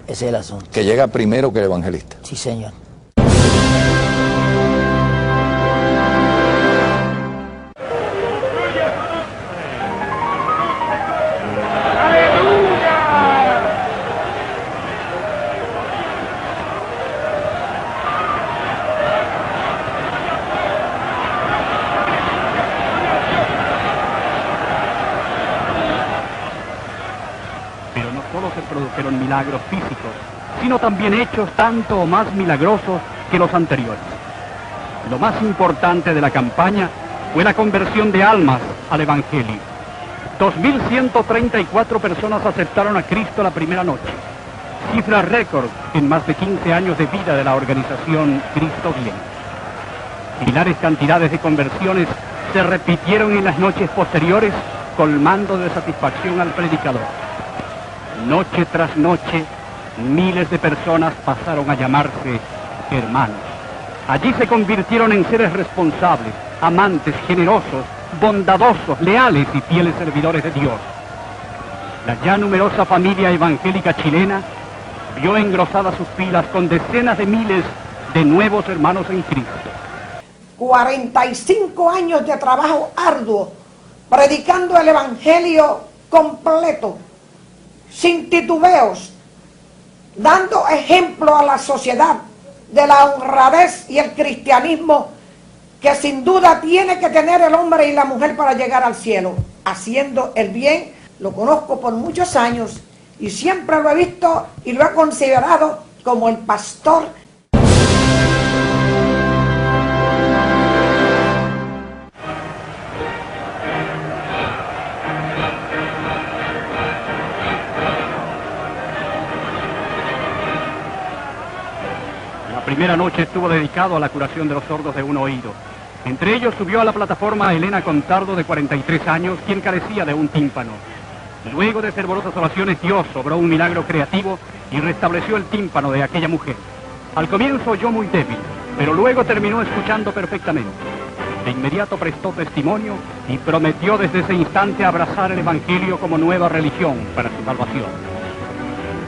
Ese es el asunto. Que llega primero que el evangelista. Sí, señor. Produjeron milagros físicos, sino también hechos tanto o más milagrosos que los anteriores. Lo más importante de la campaña fue la conversión de almas al Evangelio. 2.134 personas aceptaron a Cristo la primera noche, cifra récord en más de 15 años de vida de la organización Cristo Viene. Similares cantidades de conversiones se repitieron en las noches posteriores, colmando de satisfacción al predicador. Noche tras noche, miles de personas pasaron a llamarse hermanos. Allí se convirtieron en seres responsables, amantes, generosos, bondadosos, leales y fieles servidores de Dios. La ya numerosa familia evangélica chilena vio engrosadas sus filas con decenas de miles de nuevos hermanos en Cristo. 45 años de trabajo arduo, predicando el Evangelio completo, sin titubeos, dando ejemplo a la sociedad de la honradez y el cristianismo que sin duda tiene que tener el hombre y la mujer para llegar al cielo, haciendo el bien. Lo conozco por muchos años y siempre lo he visto y lo he considerado como el pastor. La primera noche estuvo dedicado a la curación de los sordos de un oído. Entre ellos subió a la plataforma a Elena Contardo, de 43 años, quien carecía de un tímpano. Luego de fervorosas oraciones, Dios obró un milagro creativo y restableció el tímpano de aquella mujer. Al comienzo oyó muy débil, pero luego terminó escuchando perfectamente. De inmediato prestó testimonio y prometió desde ese instante abrazar el Evangelio como nueva religión para su salvación.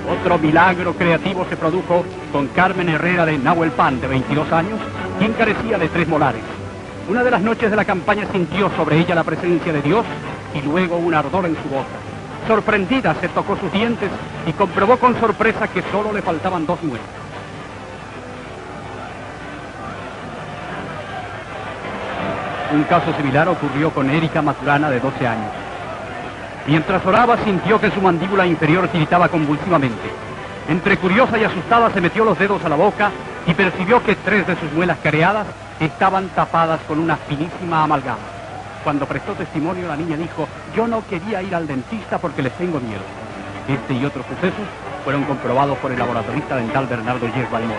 Otro milagro creativo se produjo con Carmen Herrera de Nahuelpan, de 22 años, quien carecía de 3 molares. Una de las noches de la campaña sintió sobre ella la presencia de Dios y luego un ardor en su boca. Sorprendida, se tocó sus dientes y comprobó con sorpresa que solo le faltaban 2 muelas. Un caso similar ocurrió con Erika Maturana, de 12 años. Mientras oraba, sintió que su mandíbula inferior tiritaba convulsivamente. Entre curiosa y asustada, se metió los dedos a la boca y percibió que 3 de sus muelas careadas estaban tapadas con una finísima amalgama. Cuando prestó testimonio, la niña dijo: yo no quería ir al dentista porque les tengo miedo. Este y otros sucesos fueron comprobados por el laboratorista dental Bernardo Yes Balmor.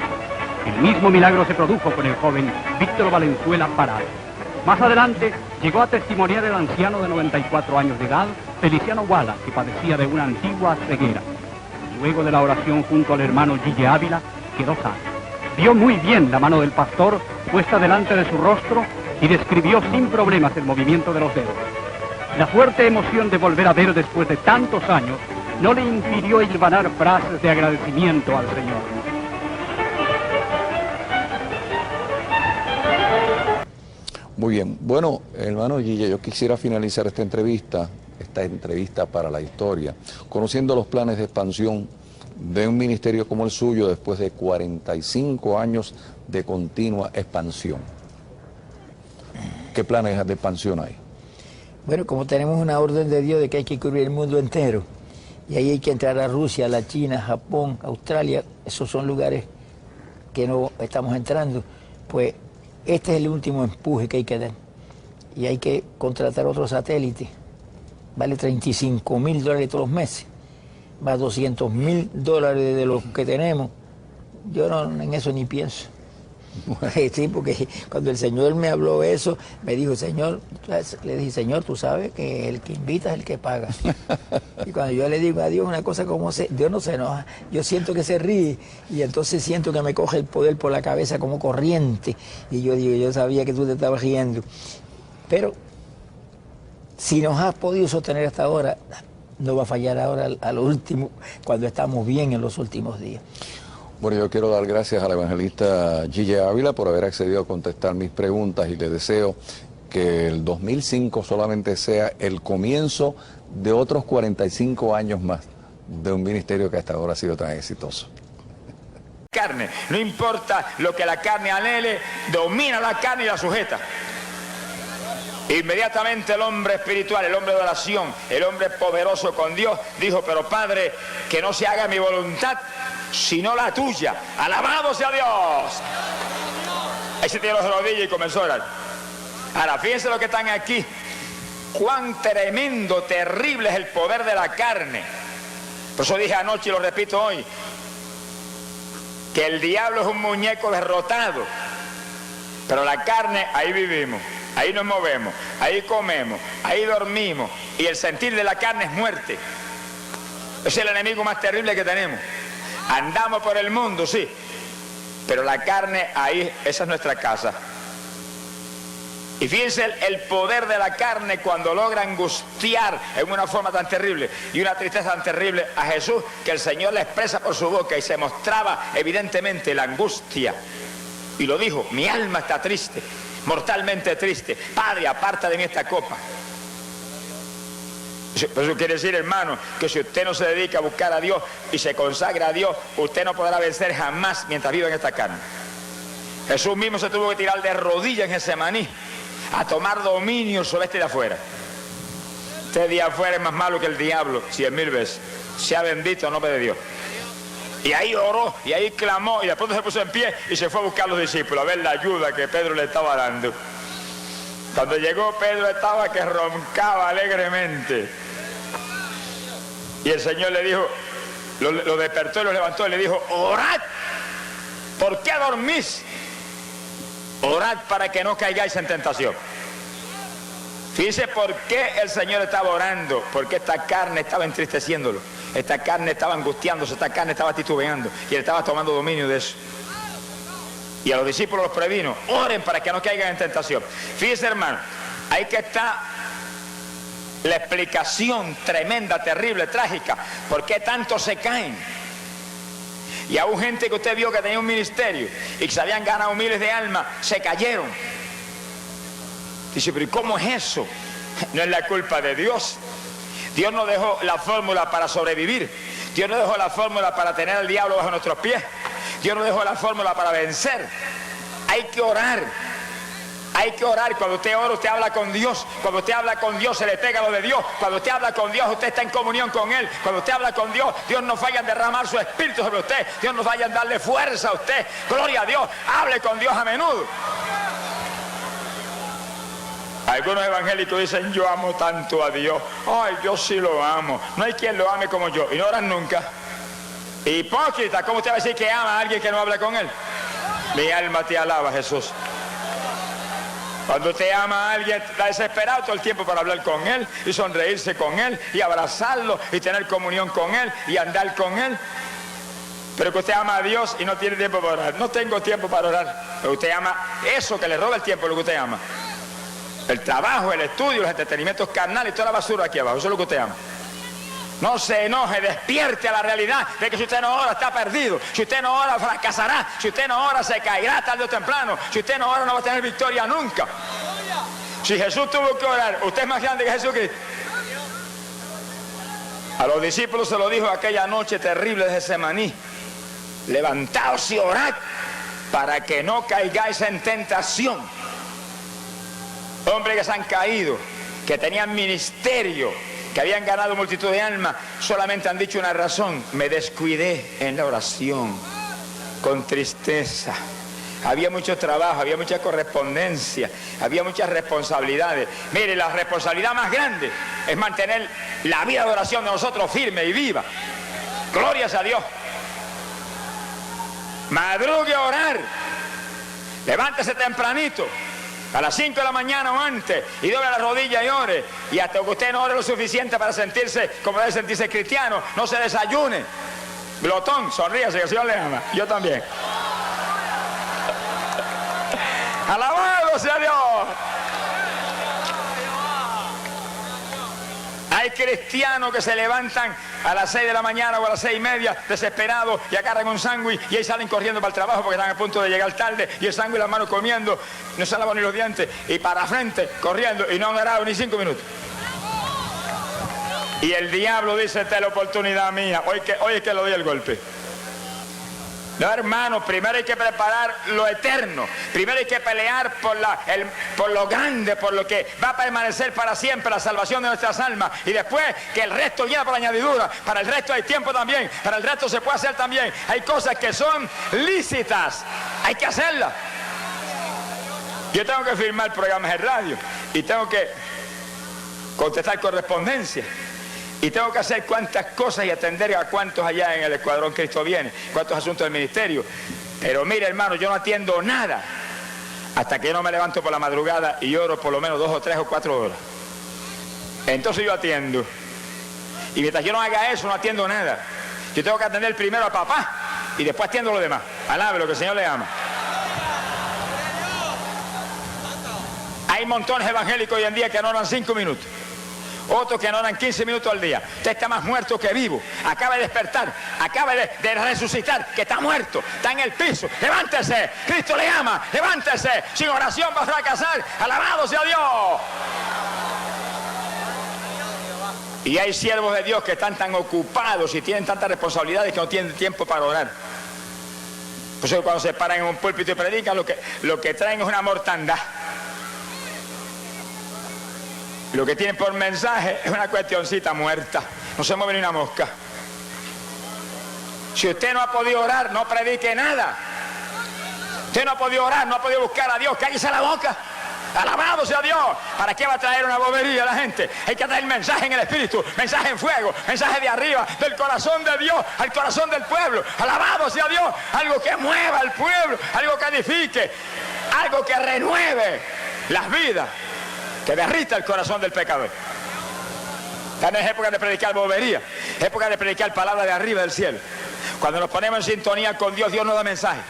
El mismo milagro se produjo con el joven Víctor Valenzuela Parado. Más adelante llegó a testimoniar el anciano de 94 años de edad, Feliciano Guala, que padecía de una antigua ceguera. Luego de la oración junto al hermano Gille Ávila, quedó sano. Vio muy bien la mano del pastor puesta delante de su rostro y describió sin problemas el movimiento de los dedos. La fuerte emoción de volver a ver después de tantos años no le impidió hilvanar frases de agradecimiento al Señor. Muy bien. Bueno, hermano Gille, yo quisiera finalizar esta entrevista para la historia, conociendo los planes de expansión de un ministerio como el suyo después de 45 años de continua expansión. ¿Qué planes de expansión hay? Bueno, como tenemos una orden de Dios de que hay que cubrir el mundo entero, y ahí hay que entrar a Rusia, la China, Japón, Australia, esos son lugares que no estamos entrando, pues este es el último empuje que hay que dar. Y hay que contratar otro satélite. Vale $35.000 todos los meses, más $200.000 de los que tenemos. Yo no, en eso ni pienso. Sí, porque cuando el Señor me habló eso, me dijo: Señor, le dije: Señor, tú sabes que el que invita es el que paga. Y cuando yo le digo a Dios una cosa como Dios no se enoja, yo siento que se ríe y entonces siento que me coge el poder por la cabeza como corriente. Y yo digo: yo sabía que tú te estabas riendo. Pero si nos has podido sostener hasta ahora, no va a fallar ahora a lo último, cuando estamos bien en los últimos días. Bueno, yo quiero dar gracias al evangelista Gille Ávila por haber accedido a contestar mis preguntas y le deseo que el 2005 solamente sea el comienzo de otros 45 años más de un ministerio que hasta ahora ha sido tan exitoso. Carne, no importa lo que la carne anhele, domina la carne y la sujeta. Inmediatamente el hombre espiritual, el hombre de oración, el hombre poderoso con Dios, dijo: pero Padre, que no se haga mi voluntad, sino la tuya. ¡Alabado sea Dios! Ahí se tiró las rodillas y comenzó a orar. Ahora, fíjense lo que están aquí. Cuán tremendo, terrible es el poder de la carne. Por eso dije anoche y lo repito hoy, que el diablo es un muñeco derrotado, pero la carne, ahí vivimos. Ahí nos movemos, ahí comemos, ahí dormimos, y el sentir de la carne es muerte. Es el enemigo más terrible que tenemos. Andamos por el mundo, sí, pero la carne, ahí, esa es nuestra casa. Y fíjense el poder de la carne cuando logra angustiar en una forma tan terrible y una tristeza tan terrible a Jesús, que el Señor le expresa por su boca y se mostraba evidentemente la angustia. Y lo dijo: mi alma está triste. mortalmente triste. Padre, aparta de mí esta copa. Eso quiere decir, hermano, que si usted no se dedica a buscar a Dios y se consagra a Dios, usted no podrá vencer jamás mientras viva en esta carne. Jesús mismo se tuvo que tirar de rodillas en Getsemaní a tomar dominio sobre este de afuera. Este de afuera es más malo que el diablo 100.000 veces. Sea bendito el nombre de Dios. Y ahí oró, y ahí clamó, y de pronto se puso en pie y se fue a buscar a los discípulos, a ver la ayuda que Pedro le estaba dando. Cuando llegó, Pedro estaba que roncaba alegremente. Y el Señor le dijo, lo despertó y lo levantó y le dijo, orad. ¿Por qué dormís? Orad para que no caigáis en tentación. Fíjense por qué el Señor estaba orando, porque esta carne estaba entristeciéndolo, esta carne estaba angustiándose, esta carne estaba titubeando y él estaba tomando dominio de eso. Y a los discípulos los previno, oren para que no caigan en tentación. Fíjense, hermano, ahí que está la explicación tremenda, terrible, trágica, por qué tantos se caen. Y aún gente que usted vio que tenía un ministerio y que se habían ganado miles de almas, se cayeron. Dice, pero ¿y cómo es eso? No es la culpa de Dios. Dios no dejó la fórmula para sobrevivir. Dios no dejó la fórmula para tener al diablo bajo nuestros pies. Dios no dejó la fórmula para vencer. Hay que orar. Hay que orar. Cuando usted ora, usted habla con Dios. Cuando usted habla con Dios, se le pega lo de Dios. Cuando usted habla con Dios, usted está en comunión con Él. Cuando usted habla con Dios, Dios no falla en derramar su espíritu sobre usted. Dios no falla en darle fuerza a usted. Gloria a Dios. Hable con Dios a menudo. Algunos evangélicos dicen, yo amo tanto a Dios. Ay, yo sí lo amo. No hay quien lo ame como yo. Y no oran nunca. Hipócrita, ¿cómo usted va a decir que ama a alguien que no habla con Él? Mi alma te alaba, Jesús. Cuando usted ama a alguien, está desesperado todo el tiempo para hablar con Él y sonreírse con Él y abrazarlo y tener comunión con Él y andar con Él. Pero que usted ama a Dios y no tiene tiempo para orar. No tengo tiempo para orar. Pero usted ama eso que le roba el tiempo, lo que usted ama. El trabajo, el estudio, los entretenimientos carnales, toda la basura aquí abajo. Eso es lo que usted ama. No se enoje, despierte a la realidad de que si usted no ora está perdido. Si usted no ora fracasará. Si usted no ora se caerá tarde o temprano. Si usted no ora no va a tener victoria nunca. Si Jesús tuvo que orar, usted es más grande que Jesucristo. A los discípulos se lo dijo aquella noche terrible de Getsemaní. Levantaos y orad para que no caigáis en tentación. Hombres que se han caído, que tenían ministerio, que habían ganado multitud de almas, solamente han dicho una razón: me descuidé en la oración, con tristeza. Había mucho trabajo, había mucha correspondencia, había muchas responsabilidades. Mire, la responsabilidad más grande es mantener la vida de oración de nosotros firme y viva. Glorias a Dios. Madrugue a orar. Levántese tempranito, a las 5 de la mañana o antes, y doble la rodilla y ore. Y hasta que usted no ore lo suficiente para sentirse como debe sentirse cristiano, no se desayune. Glotón, sonríase que el Señor le ama. Yo también. Alabado sea Dios. Hay cristianos que se levantan a las 6 de la mañana o a las 6:30 desesperados y agarran un sándwich y ahí salen corriendo para el trabajo porque están a punto de llegar tarde, y el sándwich en las manos comiendo, no se lavan ni los dientes y para frente corriendo y no han orado ni 5 minutos. Y el diablo dice: esta es la oportunidad mía, hoy es que le doy el golpe. No, hermano, primero hay que preparar lo eterno. Primero hay que pelear por lo grande, por lo que va a permanecer para siempre, la salvación de nuestras almas. Y después que el resto viene por añadidura. Para el resto hay tiempo también. Para el resto se puede hacer también. Hay cosas que son lícitas. Hay que hacerlas. Yo tengo que firmar programas de radio. Y tengo que contestar correspondencia. Y tengo que hacer cuantas cosas y atender a cuantos allá en el Escuadrón Cristo Viene, cuantos asuntos del ministerio. Pero mire, hermano, yo no atiendo nada hasta que yo no me levanto por la madrugada y oro por lo menos 2 o 3 o 4 horas. Entonces yo atiendo. Y mientras yo no haga eso, no atiendo nada. Yo tengo que atender primero a papá y después atiendo lo demás. Alabe lo que el Señor le ama. Hay montones evangélicos hoy en día que no oran 5 minutos. Otros que no oran 15 minutos al día. Usted está más muerto que vivo. Acaba de despertar, acaba de resucitar, que está muerto, está en el piso. Levántese, Cristo le ama, levántese. Sin oración va a fracasar. Alabado sea Dios. Y hay siervos de Dios que están tan ocupados y tienen tantas responsabilidades que no tienen tiempo para orar. Por eso cuando se paran en un púlpito y predican, lo que traen es una mortandad. Lo que tienen por mensaje es una cuestioncita muerta. No se mueve ni una mosca. Si usted no ha podido orar, no predique nada. Usted no ha podido orar, no ha podido buscar a Dios, cállese la boca. Alabado sea Dios. ¿Para qué va a traer una bobería a la gente? Hay que traer mensaje en el Espíritu, mensaje en fuego, mensaje de arriba, del corazón de Dios al corazón del pueblo. Alabado sea Dios. Algo que mueva al pueblo, algo que edifique, algo que renueve las vidas, que derrita el corazón del pecador. Ya no es época de predicar bobería, es época de predicar palabra de arriba del cielo. Cuando nos ponemos en sintonía con Dios, Dios nos da mensaje.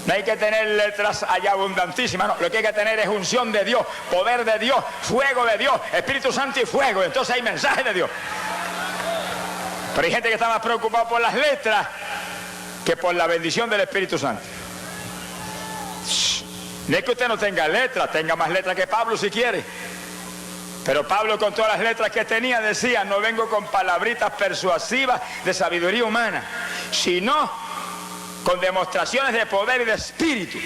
No hay que tener letras allá abundantísimas, no. Lo que hay que tener es unción de Dios, poder de Dios, fuego de Dios, Espíritu Santo y fuego. Entonces hay mensaje de Dios. Pero hay gente que está más preocupada por las letras que por la bendición del Espíritu Santo. No es que usted no tenga letras, tenga más letras que Pablo si quiere. Pero Pablo, con todas las letras que tenía, decía: no vengo con palabritas persuasivas de sabiduría humana, sino con demostraciones de poder y de espíritu,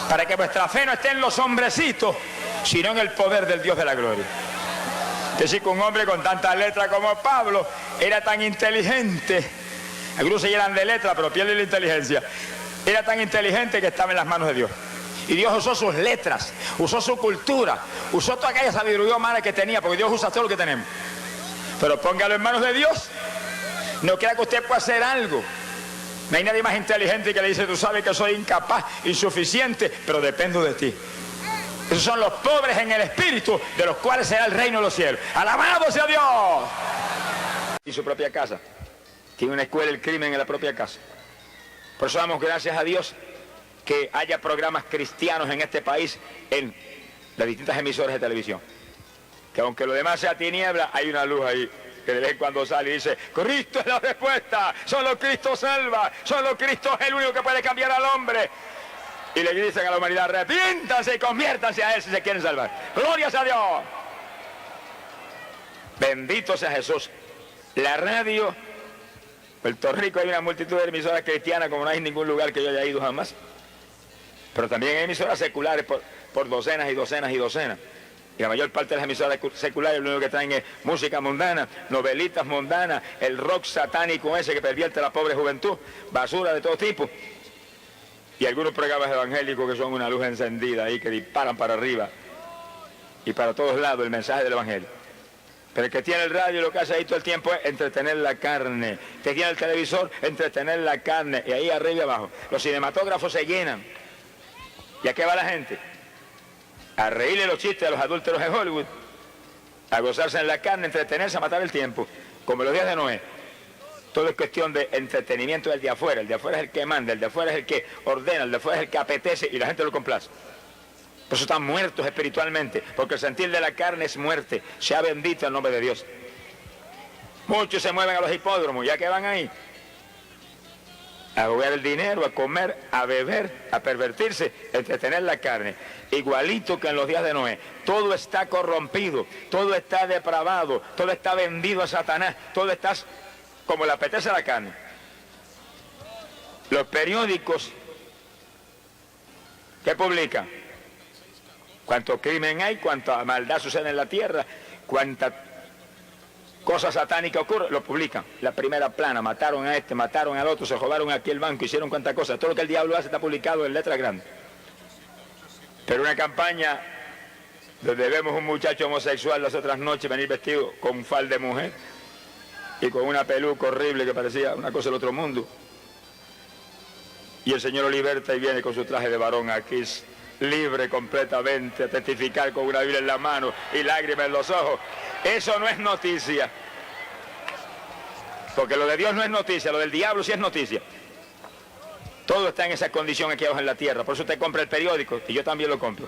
para que vuestra fe no esté en los hombrecitos, sino en el poder del Dios de la gloria. Es decir, que un hombre con tantas letras como Pablo era tan inteligente. Algunos se llenan de letras, pero pierden la inteligencia. Era tan inteligente que estaba en las manos de Dios. Y Dios usó sus letras, usó su cultura, usó toda aquella sabiduría humana que tenía, porque Dios usa todo lo que tenemos. Pero póngalo en manos de Dios. No crea que usted pueda hacer algo. No hay nadie más inteligente que le dice: tú sabes que soy incapaz, insuficiente, pero dependo de ti. Esos son los pobres en el espíritu, de los cuales será el reino de los cielos. ¡Alabado sea Dios! Y su propia casa. Tiene una escuela del crimen en la propia casa. Por eso damos gracias a Dios que haya programas cristianos en este país, en las distintas emisoras de televisión. Que aunque lo demás sea tiniebla, hay una luz ahí, que de vez en cuando sale y dice: Cristo es la respuesta, solo Cristo salva, solo Cristo es el único que puede cambiar al hombre. Y le dicen a la humanidad: arrepiéntanse y conviértanse a Él si se quieren salvar. ¡Gloria a Dios! Bendito sea Jesús. La radio, Puerto Rico, hay una multitud de emisoras cristianas como no hay en ningún lugar que yo haya ido jamás. Pero también hay emisoras seculares por docenas y docenas y docenas. Y la mayor parte de las emisoras seculares lo único que traen es música mundana, novelitas mundanas, el rock satánico ese que pervierte a la pobre juventud, basura de todo tipo. Y algunos programas evangélicos que son una luz encendida ahí, que disparan para arriba y para todos lados el mensaje del evangelio. Pero el que tiene el radio lo que hace ahí todo el tiempo es entretener la carne. El que tiene el televisor, entretener la carne. Y ahí arriba y abajo. Los cinematógrafos se llenan. ¿Y a qué va la gente? A reírle los chistes a los adúlteros de Hollywood, a gozarse en la carne, entretenerse, a matar el tiempo, como los días de Noé. Todo es cuestión de entretenimiento del de afuera. El de afuera es el que manda, el de afuera es el que ordena, el de afuera es el que apetece y la gente lo complace. Por eso están muertos espiritualmente, porque el sentir de la carne es muerte. Sea bendito el nombre de Dios. Muchos se mueven a los hipódromos, ya que van ahí a jugar el dinero, a comer, a beber, a pervertirse, a entretener la carne. Igualito que en los días de Noé. Todo está corrompido, todo está depravado, todo está vendido a Satanás, todo está como le apetece la carne. Los periódicos, ¿qué publican? Cuánto crimen hay, cuánta maldad sucede en la tierra, cuánta cosa satánica ocurre, lo publican. La primera plana: mataron a este, mataron al otro, se robaron aquí el banco, hicieron cuánta cosa. Todo lo que el diablo hace está publicado en letras grandes. Pero una campaña donde vemos un muchacho homosexual las otras noches venir vestido con un fal de mujer y con una peluca horrible que parecía una cosa del otro mundo, y el Señor lo liberta y viene con su traje de varón aquí, libre completamente, a testificar con una Biblia en la mano y lágrimas en los ojos. Eso no es noticia, porque lo de Dios no es noticia, lo del diablo sí es noticia. Todo está en esa condición aquí abajo en la tierra. Por eso usted compra el periódico, y yo también lo compro.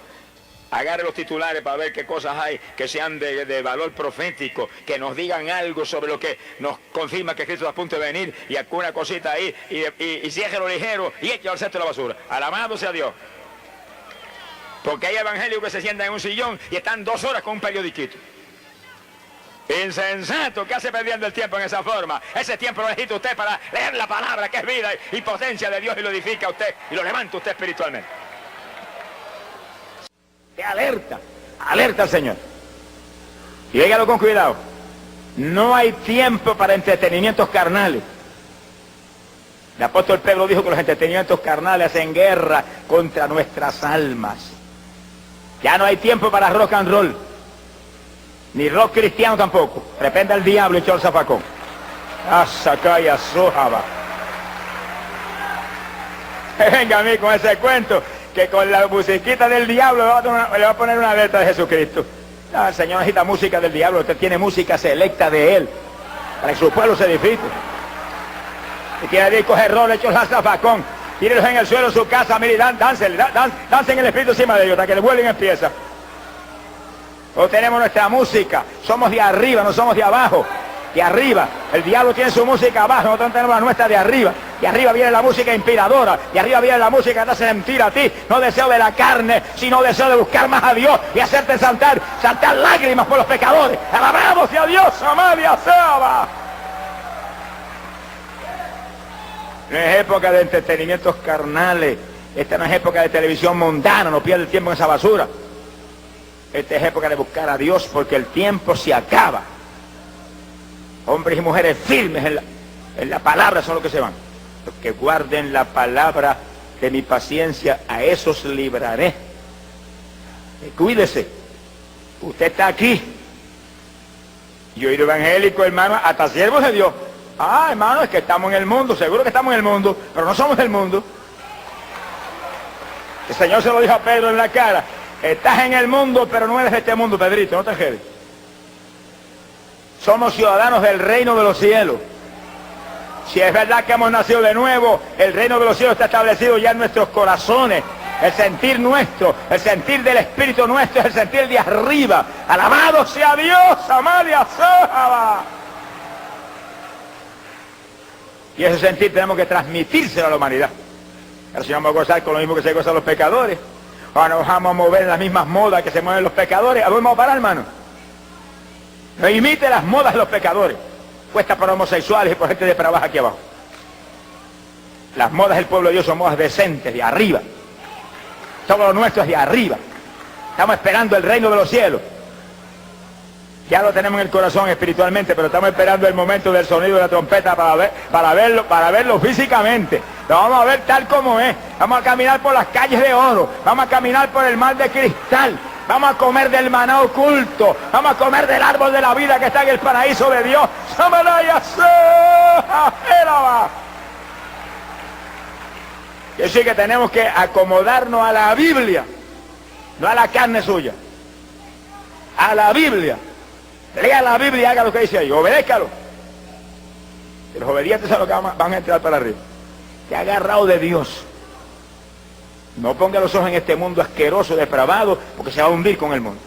Agarre los titulares para ver qué cosas hay que sean de valor profético, que nos digan algo sobre lo que nos confirma que Cristo está a punto de venir, y alguna cosita ahí, y ciérrelo ligero y échalo al cesto de la basura. Alabado sea Dios. Porque hay evangélicos que se sientan en un sillón y están 2 horas con un periodiquito. Insensato, ¿qué hace perdiendo el tiempo en esa forma? Ese tiempo lo necesita usted para leer la palabra, que es vida y potencia de Dios, y lo edifica a usted y lo levanta usted espiritualmente. ¡Qué alerta! Alerta al Señor. Y óigalo con cuidado. No hay tiempo para entretenimientos carnales. El apóstol Pedro dijo que los entretenimientos carnales hacen guerra contra nuestras almas. Ya no hay tiempo para rock and roll. Ni rock cristiano tampoco. Reprenda al diablo y echó el zafacón. Asakaya Sojaba. Venga a mí con ese cuento, que con la musiquita del diablo le va a poner una letra de Jesucristo. No, el Señor necesita música del diablo. Usted tiene música selecta de Él, para que su pueblo se edifique. Si quiere ir, coger rol, echó el zafacón, tírelos en el suelo de su casa, mire, dancen el espíritu encima de ellos, hasta que le vuelven empieza. Nosotros tenemos nuestra música, somos de arriba, no somos de abajo. De arriba, el diablo tiene su música abajo, nosotros tenemos la nuestra de arriba. De arriba viene la música inspiradora, de arriba viene la música que te hace sentir a ti, no deseo de la carne, sino deseo de buscar más a Dios y hacerte saltar lágrimas por los pecadores. Alabamos a Dios, Amalia Saba. No es época de entretenimientos carnales, esta no es época de televisión mundana, no pierda el tiempo en esa basura. Esta es época de buscar a Dios, porque el tiempo se acaba. Hombres y mujeres firmes en la palabra son los que se van. Los que guarden la palabra de mi paciencia, a esos libraré. Cuídese. Usted está aquí. Yo he ido evangélico, hermano, hasta siervos de Dios. Ah, hermano, es que estamos en el mundo, seguro que estamos en el mundo, pero no somos del mundo. El Señor se lo dijo a Pedro en la cara. Estás en el mundo, pero no eres de este mundo, Pedrito, no te quedes. Somos ciudadanos del reino de los cielos. Si es verdad que hemos nacido de nuevo, el reino de los cielos está establecido ya en nuestros corazones. El sentir nuestro, el sentir del Espíritu nuestro, es el sentir de arriba. Alabado sea Dios, Amalia Sojaba. Y ese sentir tenemos que transmitírselo a la humanidad. Ahora si no vamos a gozar con lo mismo que se gozan los pecadores, o nos vamos a mover en las mismas modas que se mueven los pecadores, ¿a dónde vamos a parar, hermano? No imite las modas de los pecadores. Cuesta para homosexuales y por gente depravada aquí abajo. Las modas del pueblo de Dios son modas decentes, de arriba. Todo lo nuestro es de arriba. Estamos esperando el reino de los cielos. Ya lo tenemos en el corazón espiritualmente, pero estamos esperando el momento del sonido de la trompeta para verlo físicamente. Lo vamos a ver tal como es. Vamos a caminar por las calles de oro. Vamos a caminar por el mar de cristal. Vamos a comer del maná oculto. Vamos a comer del árbol de la vida que está en el paraíso de Dios. Yo sí que tenemos que acomodarnos a la Biblia, no a la carne suya. A la Biblia. Lea la Biblia y haga lo que dice ahí. Obedézcalo. Y los obedientes son los que van a entrar para arriba. Te ha agarrado de Dios. No ponga los ojos en este mundo asqueroso, depravado, porque se va a hundir con el mundo.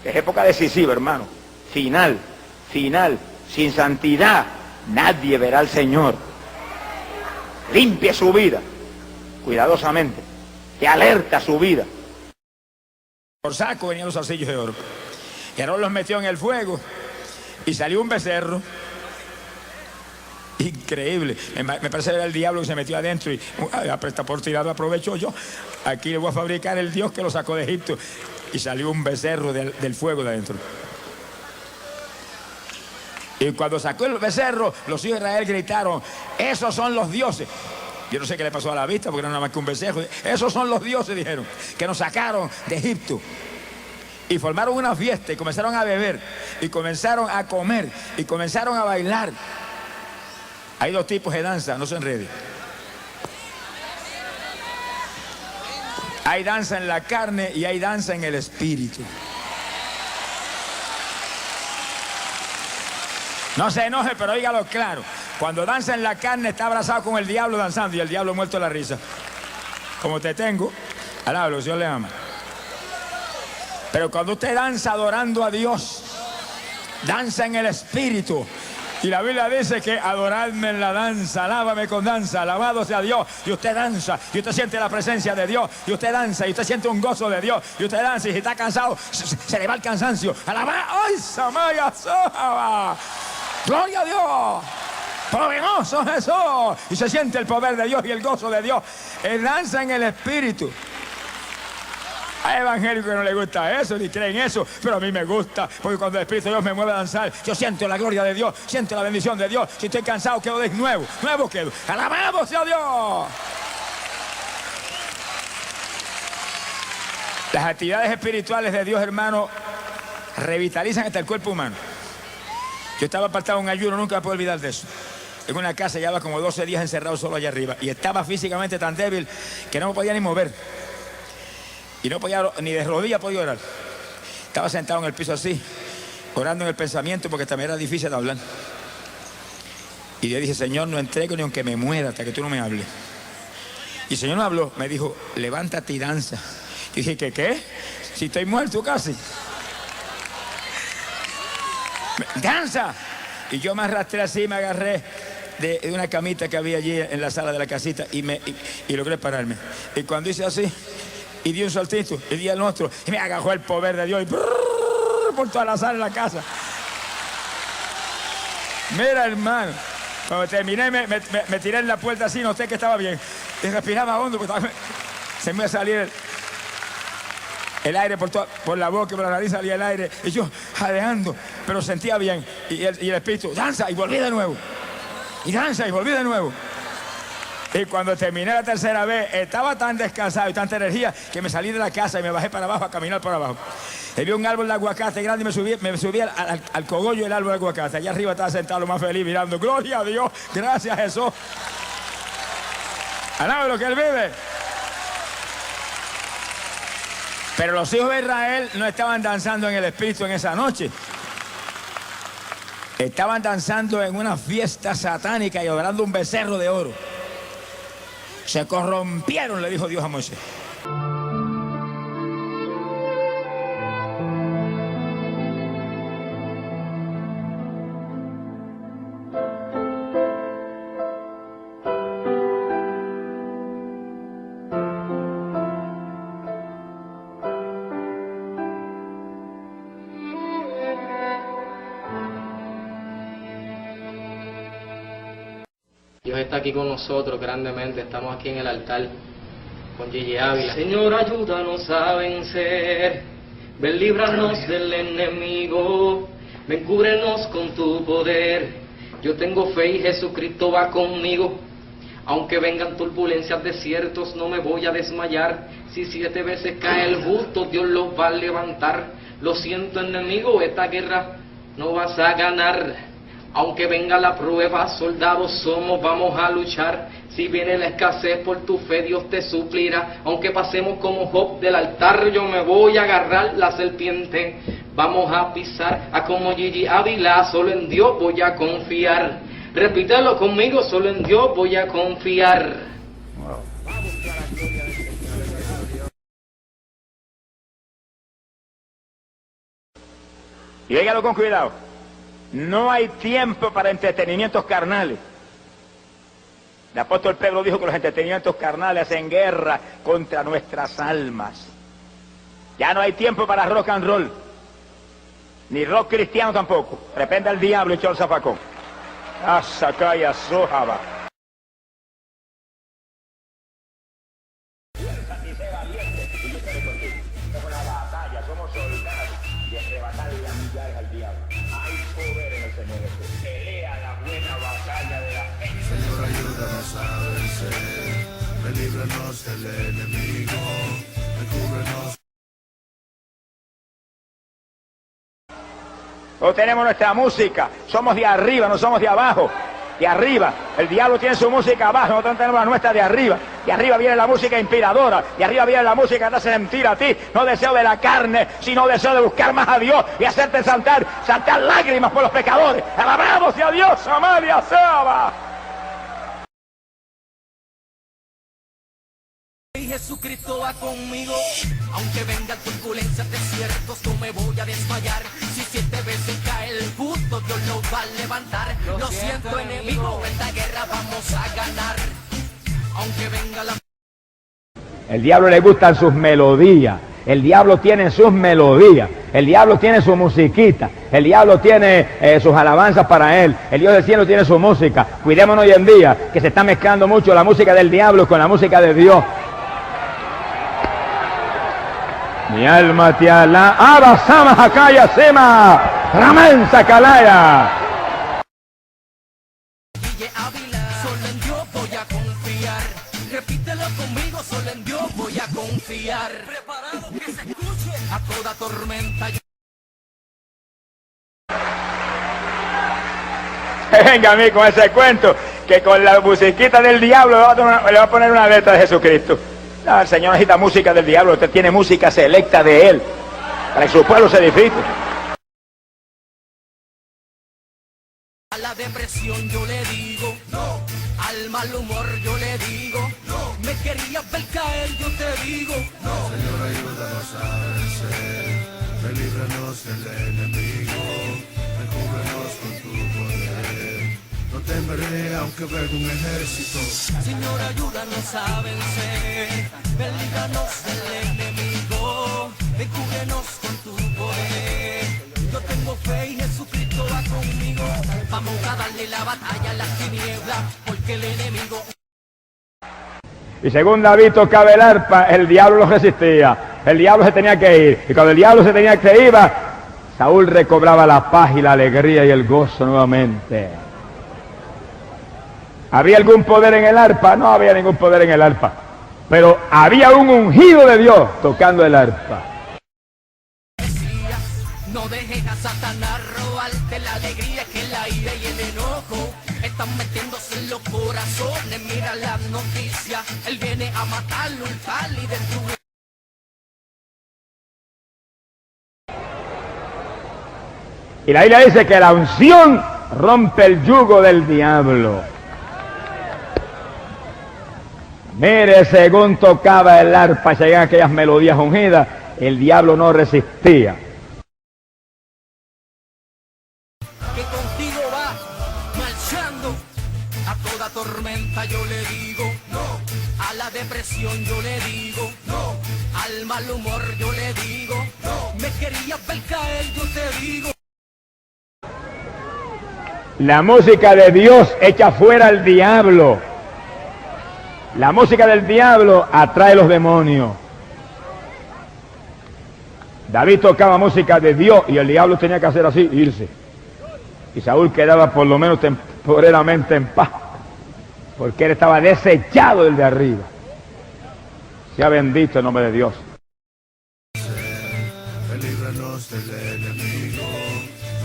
Es época decisiva, hermano. Final. Sin santidad, nadie verá al Señor. Limpie su vida, cuidadosamente. Que alerta su vida. Por saco venían los zarcillos de oro. Y Aarón los metió en el fuego y salió un becerro. Increíble. Me parece que era el diablo que se metió adentro y esta oportunidad la aprovecho yo. Aquí le voy a fabricar el Dios que lo sacó de Egipto. Y salió un becerro del fuego de adentro. Y cuando sacó el becerro, los hijos de Israel gritaron: esos son los dioses. Yo no sé qué le pasó a la vista, porque no era nada más que un becerro. Esos son los dioses, dijeron, que nos sacaron de Egipto. Y formaron una fiesta y comenzaron a beber, y comenzaron a comer, y comenzaron a bailar. Hay dos tipos de danza, no se enreden. Hay danza en la carne y hay danza en el espíritu. No se enoje, pero óigalo claro. Cuando danza en la carne está abrazado con el diablo danzando y el diablo muerto de la risa. Como te tengo, alábalo, Dios le ama. Pero cuando usted danza adorando a Dios, danza en el Espíritu. Y la Biblia dice que adoradme en la danza, alábame con danza, alabado sea Dios. Y usted danza, y usted siente la presencia de Dios, y usted danza, y usted siente un gozo de Dios, y usted danza, y si está cansado, se le va el cansancio. Alabá, ¡ay, Samaya Sohaba! ¡Gloria a Dios! ¡Poderoso Jesús! Y se siente el poder de Dios y el gozo de Dios. Él danza en el Espíritu. Hay evangélicos que no les gusta eso, ni creen eso, pero a mí me gusta, porque cuando el Espíritu de Dios me mueve a danzar, yo siento la gloria de Dios, siento la bendición de Dios. Si estoy cansado, quedo de nuevo, nuevo quedo. ¡Alabado sea Dios! Las actividades espirituales de Dios, hermano, revitalizan hasta el cuerpo humano. Yo estaba apartado en un ayuno, nunca me puedo olvidar de eso. En una casa, llevaba como 12 días encerrado solo allá arriba, y estaba físicamente tan débil que no me podía ni mover. Y no podía, ni de rodillas podía orar. Estaba sentado en el piso así, orando en el pensamiento, porque también era difícil de hablar. Y yo dije, Señor, no entrego ni aunque me muera hasta que tú no me hables. Y el Señor no habló, me dijo, levántate y danza. Y dije, ¿qué? Si estoy muerto casi. ¡Danza! Y yo me arrastré así, me agarré de una camita que había allí en la sala de la casita y logré pararme. Y cuando hice así, y di un saltito, y di el otro, y me agarró el poder de Dios, y por toda la sala de la casa. Mira, hermano, cuando terminé, me tiré en la puerta así, noté que estaba bien. Y respiraba hondo, porque se me iba a salir el aire por la boca, por la nariz salía el aire, y yo jadeando, pero sentía bien. Y el Espíritu, danza, y volví de nuevo. Y danza, y volví de nuevo. Y cuando terminé la tercera vez, estaba tan descansado y tanta energía que me salí de la casa y me bajé para abajo a caminar por abajo. Y vi un árbol de aguacate grande y me subí al cogollo del árbol de aguacate. Allá arriba estaba sentado lo más feliz mirando. ¡Gloria a Dios! ¡Gracias, Jesús! ¡Alaba lo que Él vive! Pero los hijos de Israel no estaban danzando en el Espíritu en esa noche. Estaban danzando en una fiesta satánica y adorando un becerro de oro. Se corrompieron, le dijo Dios a Moisés. Dios está aquí con nosotros grandemente, estamos aquí en el altar con Gigi Ávila. Señor, ayúdanos a vencer, ven, líbranos del enemigo, ven, cúbrenos con tu poder. Yo tengo fe y Jesucristo va conmigo. Aunque vengan turbulencias, desiertos, no me voy a desmayar. Si 7 veces cae el justo, Dios los va a levantar. Lo siento, enemigo, esta guerra no vas a ganar. Aunque venga la prueba, soldados somos, vamos a luchar. Si viene la escasez, por tu fe Dios te suplirá. Aunque pasemos como Job del altar, yo me voy a agarrar la serpiente. Vamos a pisar, a como Gigi Ávila, solo en Dios voy a confiar. Repítelo conmigo, solo en Dios voy a confiar. Y óigalo con cuidado. No hay tiempo para entretenimientos carnales. El apóstol Pedro dijo que los entretenimientos carnales hacen guerra contra nuestras almas. Ya no hay tiempo para rock and roll. Ni rock cristiano tampoco. Reprenda al diablo y echó el zafacón. Asakaya Sohaba. Señor, ayúdanos a vencer, líbranos del enemigo, cúbrenos. No tenemos nuestra música, somos de arriba, no somos de abajo, de arriba. El diablo tiene su música abajo, nosotros tenemos la nuestra de arriba. De arriba viene la música inspiradora, de arriba viene la música que te hace sentir a ti, no deseo de la carne, sino deseo de buscar más a Dios y hacerte saltar lágrimas por los pecadores. Alabamos a Dios, Amalia Saba. Jesucristo va conmigo. Aunque vengan turbulencias, desiertos, no me voy a desmayar. Si 7 veces cae el justo, Dios lo va a levantar. Lo siento, enemigo, esta guerra vamos a ganar. Aunque venga la... El diablo le gustan sus melodías. El diablo tiene sus melodías, el diablo tiene su musiquita, el diablo tiene sus alabanzas para él, el Dios del cielo tiene su música. Cuidémonos hoy en día, que se está mezclando mucho la música del diablo con la música de Dios. Mi alma te alaba, Abasama Hakaya Sema, Ramansa Kalaya. Solo en Dios voy a confiar. Repítelo conmigo, solo en Dios voy a confiar. Preparado que se escuche a toda tormenta. Venga a mí con ese cuento, que con la musiquita del diablo le va a poner una letra de Jesucristo. No, el Señor necesita música del diablo, usted tiene música selecta de Él, para que su pueblo se edifique. A la depresión yo le digo no, al mal humor yo le digo no, me querías ver caer yo te digo no. Señor, ayúdanos a vencer, relíbranos del enemigo, recúbrenos con tu poder. No temeré aunque venga un ejército. Señor, ayúdanos a vencer, relíbranos del enemigo, recúbrenos con tu poder. Yo tengo fe y Jesucristo va conmigo. Vamos a darle la batalla a las tinieblas, porque el enemigo... Y según David tocaba el arpa, el diablo lo resistía. El diablo se tenía que ir. Y cuando el diablo se tenía que ir, Saúl recobraba la paz y la alegría y el gozo nuevamente. ¿Había algún poder en el arpa? No había ningún poder en el arpa. Pero había un ungido de Dios tocando el arpa. No dejes a Satanás robarte la alegría, que la ira y el enojo están metiéndose en los corazones. Mira las noticias, él viene a matar, hurtar y destruir. Y la Biblia dice que la unción rompe el yugo del diablo. Mire, según tocaba el arpa y llegaban aquellas melodías ungidas, el diablo no resistía. Que contigo va marchando, a toda tormenta yo le digo no, a la depresión yo le digo no, al mal humor yo le digo no, me querías ver caer yo te digo. La música de Dios echa fuera al diablo. La música del diablo atrae los demonios. David tocaba música de Dios y el diablo tenía que hacer así, irse. Y Saúl quedaba por lo menos temporalmente en paz, porque él estaba desechado del de arriba. Sea bendito el nombre de Dios. Relíbranos del enemigo,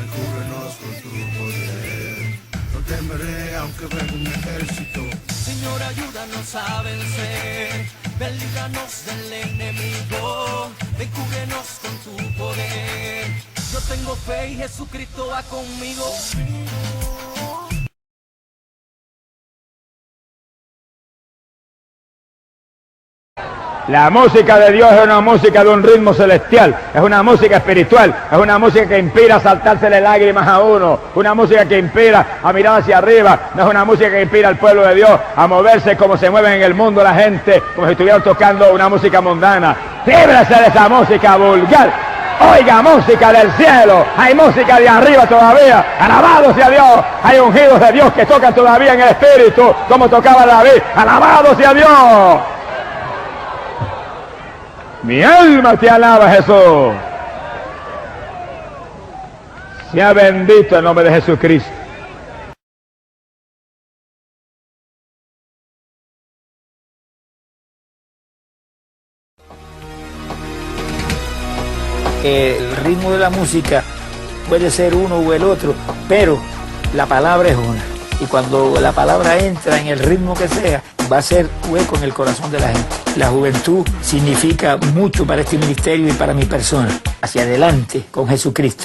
recúbrenos con tu poder. No temeré aunque venga un ejército. Señor, ayúdanos a vencer, líbranos del enemigo, recúbrenos con tu poder. Yo tengo fe y Jesucristo va conmigo. La música de Dios es una música de un ritmo celestial, es una música espiritual, es una música que inspira a saltársele lágrimas a uno, una música que inspira a mirar hacia arriba, no es una música que inspira al pueblo de Dios a moverse como se mueven en el mundo la gente, como si estuvieran tocando una música mundana. Líbrese de esa música vulgar, oiga música del cielo, hay música de arriba todavía, alabado sea Dios, hay ungidos de Dios que tocan todavía en el espíritu, como tocaba David, alabado sea Dios. Mi alma te alaba, Jesús. Sea bendito el nombre de Jesucristo. El ritmo de la música puede ser uno o el otro, pero la palabra es una. Y cuando la palabra entra en el ritmo que sea, va a ser hueco en el corazón de la gente. La juventud significa mucho para este ministerio y para mi persona. Hacia adelante con Jesucristo.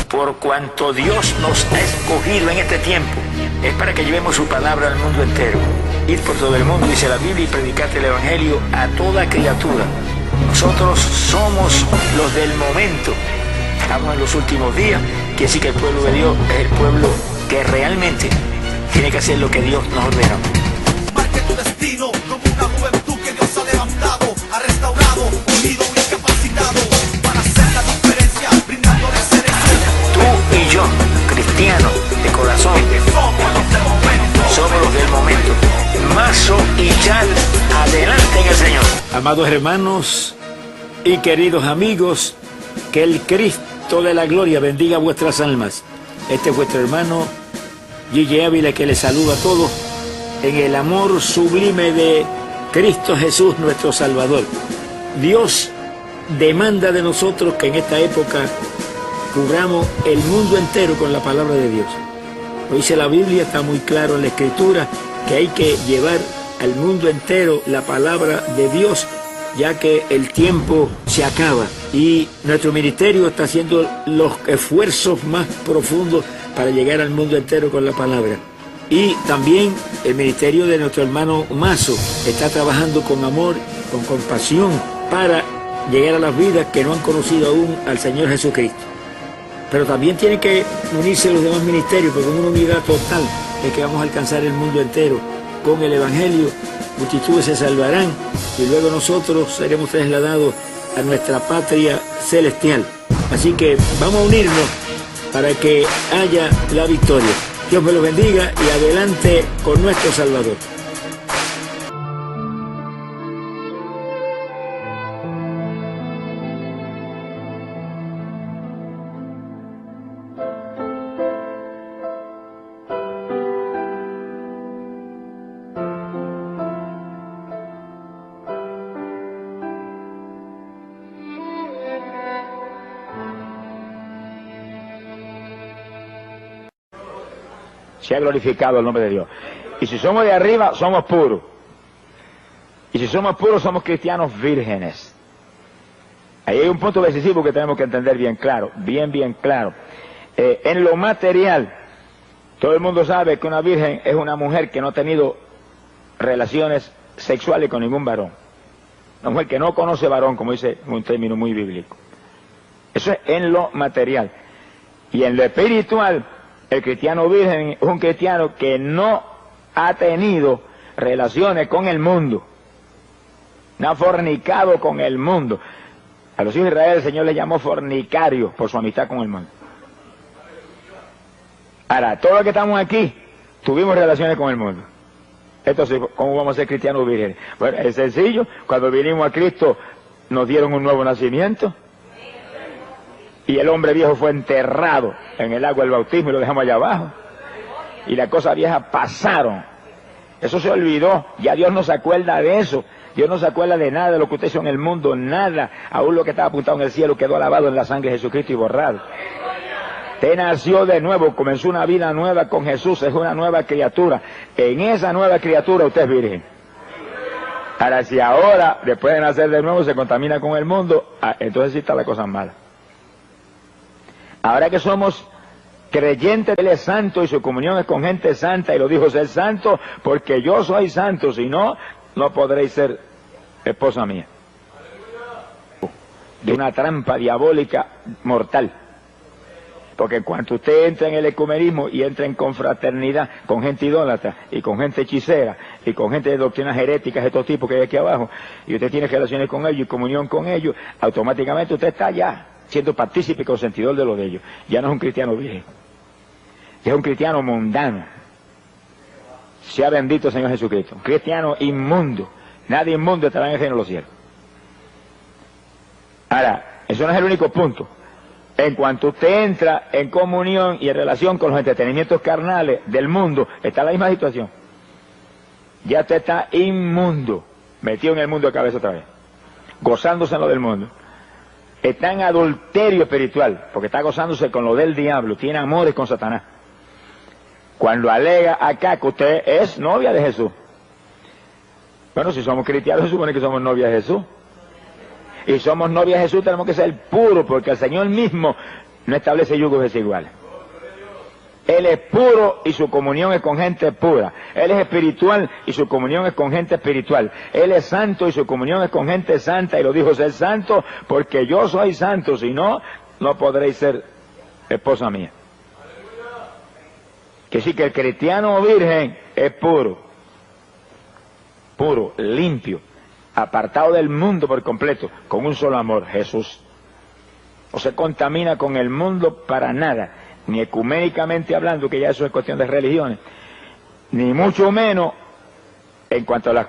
Por cuanto Dios nos ha escogido en este tiempo, es para que llevemos su palabra al mundo entero. ir por todo el mundo, dice la Biblia, y predicarte el Evangelio a toda criatura. Nosotros somos los del momento. Estamos en los últimos días, que sí que el pueblo de Dios es el pueblo que realmente tiene que hacer lo que Dios nos ordena. Marque tu destino como una juventud que Dios ha levantado, ha restaurado, unido y capacitado para hacer la diferencia, brindándoles servicio. Tú y yo, cristianos de corazón, somos los del momento. Mazo y Chal, adelante en el Señor. Amados hermanos y queridos amigos, que el Cristo de la gloria bendiga vuestras almas. Este es vuestro hermano Gille Ávila, que les saluda a todos en el amor sublime de Cristo Jesús, nuestro Salvador. Dios demanda de nosotros que en esta época cubramos el mundo entero con la palabra de Dios. Lo dice la Biblia, está muy claro en la Escritura, que hay que llevar al mundo entero la palabra de Dios, ya que el tiempo se acaba. Y nuestro ministerio está haciendo los esfuerzos más profundos para llegar al mundo entero con la palabra. Y también el ministerio de nuestro hermano Mazo está trabajando con amor, con compasión, para llegar a las vidas que no han conocido aún al Señor Jesucristo. Pero también tienen que unirse los demás ministerios, porque en una unidad total es que vamos a alcanzar el mundo entero con el Evangelio. Multitudes se salvarán y luego nosotros seremos trasladados a nuestra patria celestial. Así que vamos a unirnos para que haya la victoria. Dios me los bendiga y adelante con nuestro Salvador. Se ha glorificado el nombre de Dios. Y si somos de arriba, somos puros. Y si somos puros, somos cristianos vírgenes. Ahí hay un punto decisivo que tenemos que entender bien claro, bien claro. En lo material, todo el mundo sabe que una virgen es una mujer que no ha tenido relaciones sexuales con ningún varón. Una mujer que no conoce varón, como dice un término muy bíblico. Eso es en lo material. Y en lo espiritual, el cristiano virgen es un cristiano que no ha tenido relaciones con el mundo, no ha fornicado con el mundo. A los hijos de Israel el Señor les llamó fornicarios por su amistad con el mundo. Ahora, todos los que estamos aquí tuvimos relaciones con el mundo. Entonces, ¿cómo vamos a ser cristianos vírgenes? Bueno, es sencillo. Cuando vinimos a Cristo nos dieron un nuevo nacimiento. Y el hombre viejo fue enterrado en el agua del bautismo y lo dejamos allá abajo. Y las cosas viejas pasaron. Eso se olvidó. Ya Dios no se acuerda de eso. Dios no se acuerda de nada de lo que usted hizo en el mundo. Nada. Aún lo que estaba apuntado en el cielo quedó lavado en la sangre de Jesucristo y borrado. Usted nació de nuevo. Comenzó una vida nueva con Jesús. Es una nueva criatura. En esa nueva criatura usted es virgen. Ahora, si ahora, después de nacer de nuevo, se contamina con el mundo, entonces sí está la cosa mala. Ahora que somos creyentes, Él es santo y su comunión es con gente santa, y lo dijo ser santo porque yo soy santo, si no, no podréis ser esposa mía. De una trampa diabólica mortal. Porque cuando usted entra en el ecumenismo y entra en confraternidad con gente idólatra y con gente hechicera y con gente de doctrinas heréticas de todo tipo que hay aquí abajo, y usted tiene relaciones con ellos y comunión con ellos, automáticamente usted está ya siendo partícipe y consentidor de lo de ellos. Ya no es un cristiano virgen, ya es un cristiano mundano. Sea bendito el Señor Jesucristo. Un cristiano inmundo. Nadie inmundo estará en el reino de los cielos. Ahora, eso no es el único punto. En cuanto usted entra en comunión y en relación con los entretenimientos carnales del mundo, está la misma situación. Ya usted está inmundo, metido en el mundo de cabeza otra vez, gozándose en lo del mundo. Está en adulterio espiritual, porque está gozándose con lo del diablo, tiene amores con Satanás. Cuando alega acá que usted es novia de Jesús. Bueno, si somos cristianos se supone que somos novia de Jesús. Y somos novia de Jesús, tenemos que ser puros, porque el Señor mismo no establece yugos desiguales. Él es puro y su comunión es con gente pura. Él es espiritual y su comunión es con gente espiritual. Él es santo y su comunión es con gente santa. Y lo dijo, ser santo porque yo soy santo. Si no, no podréis ser esposa mía. Que sí que el cristiano virgen es puro. Puro, limpio, apartado del mundo por completo, con un solo amor, Jesús. No se contamina con el mundo para nada, ni ecuménicamente hablando, que ya eso es cuestión de religiones, ni mucho menos en cuanto a los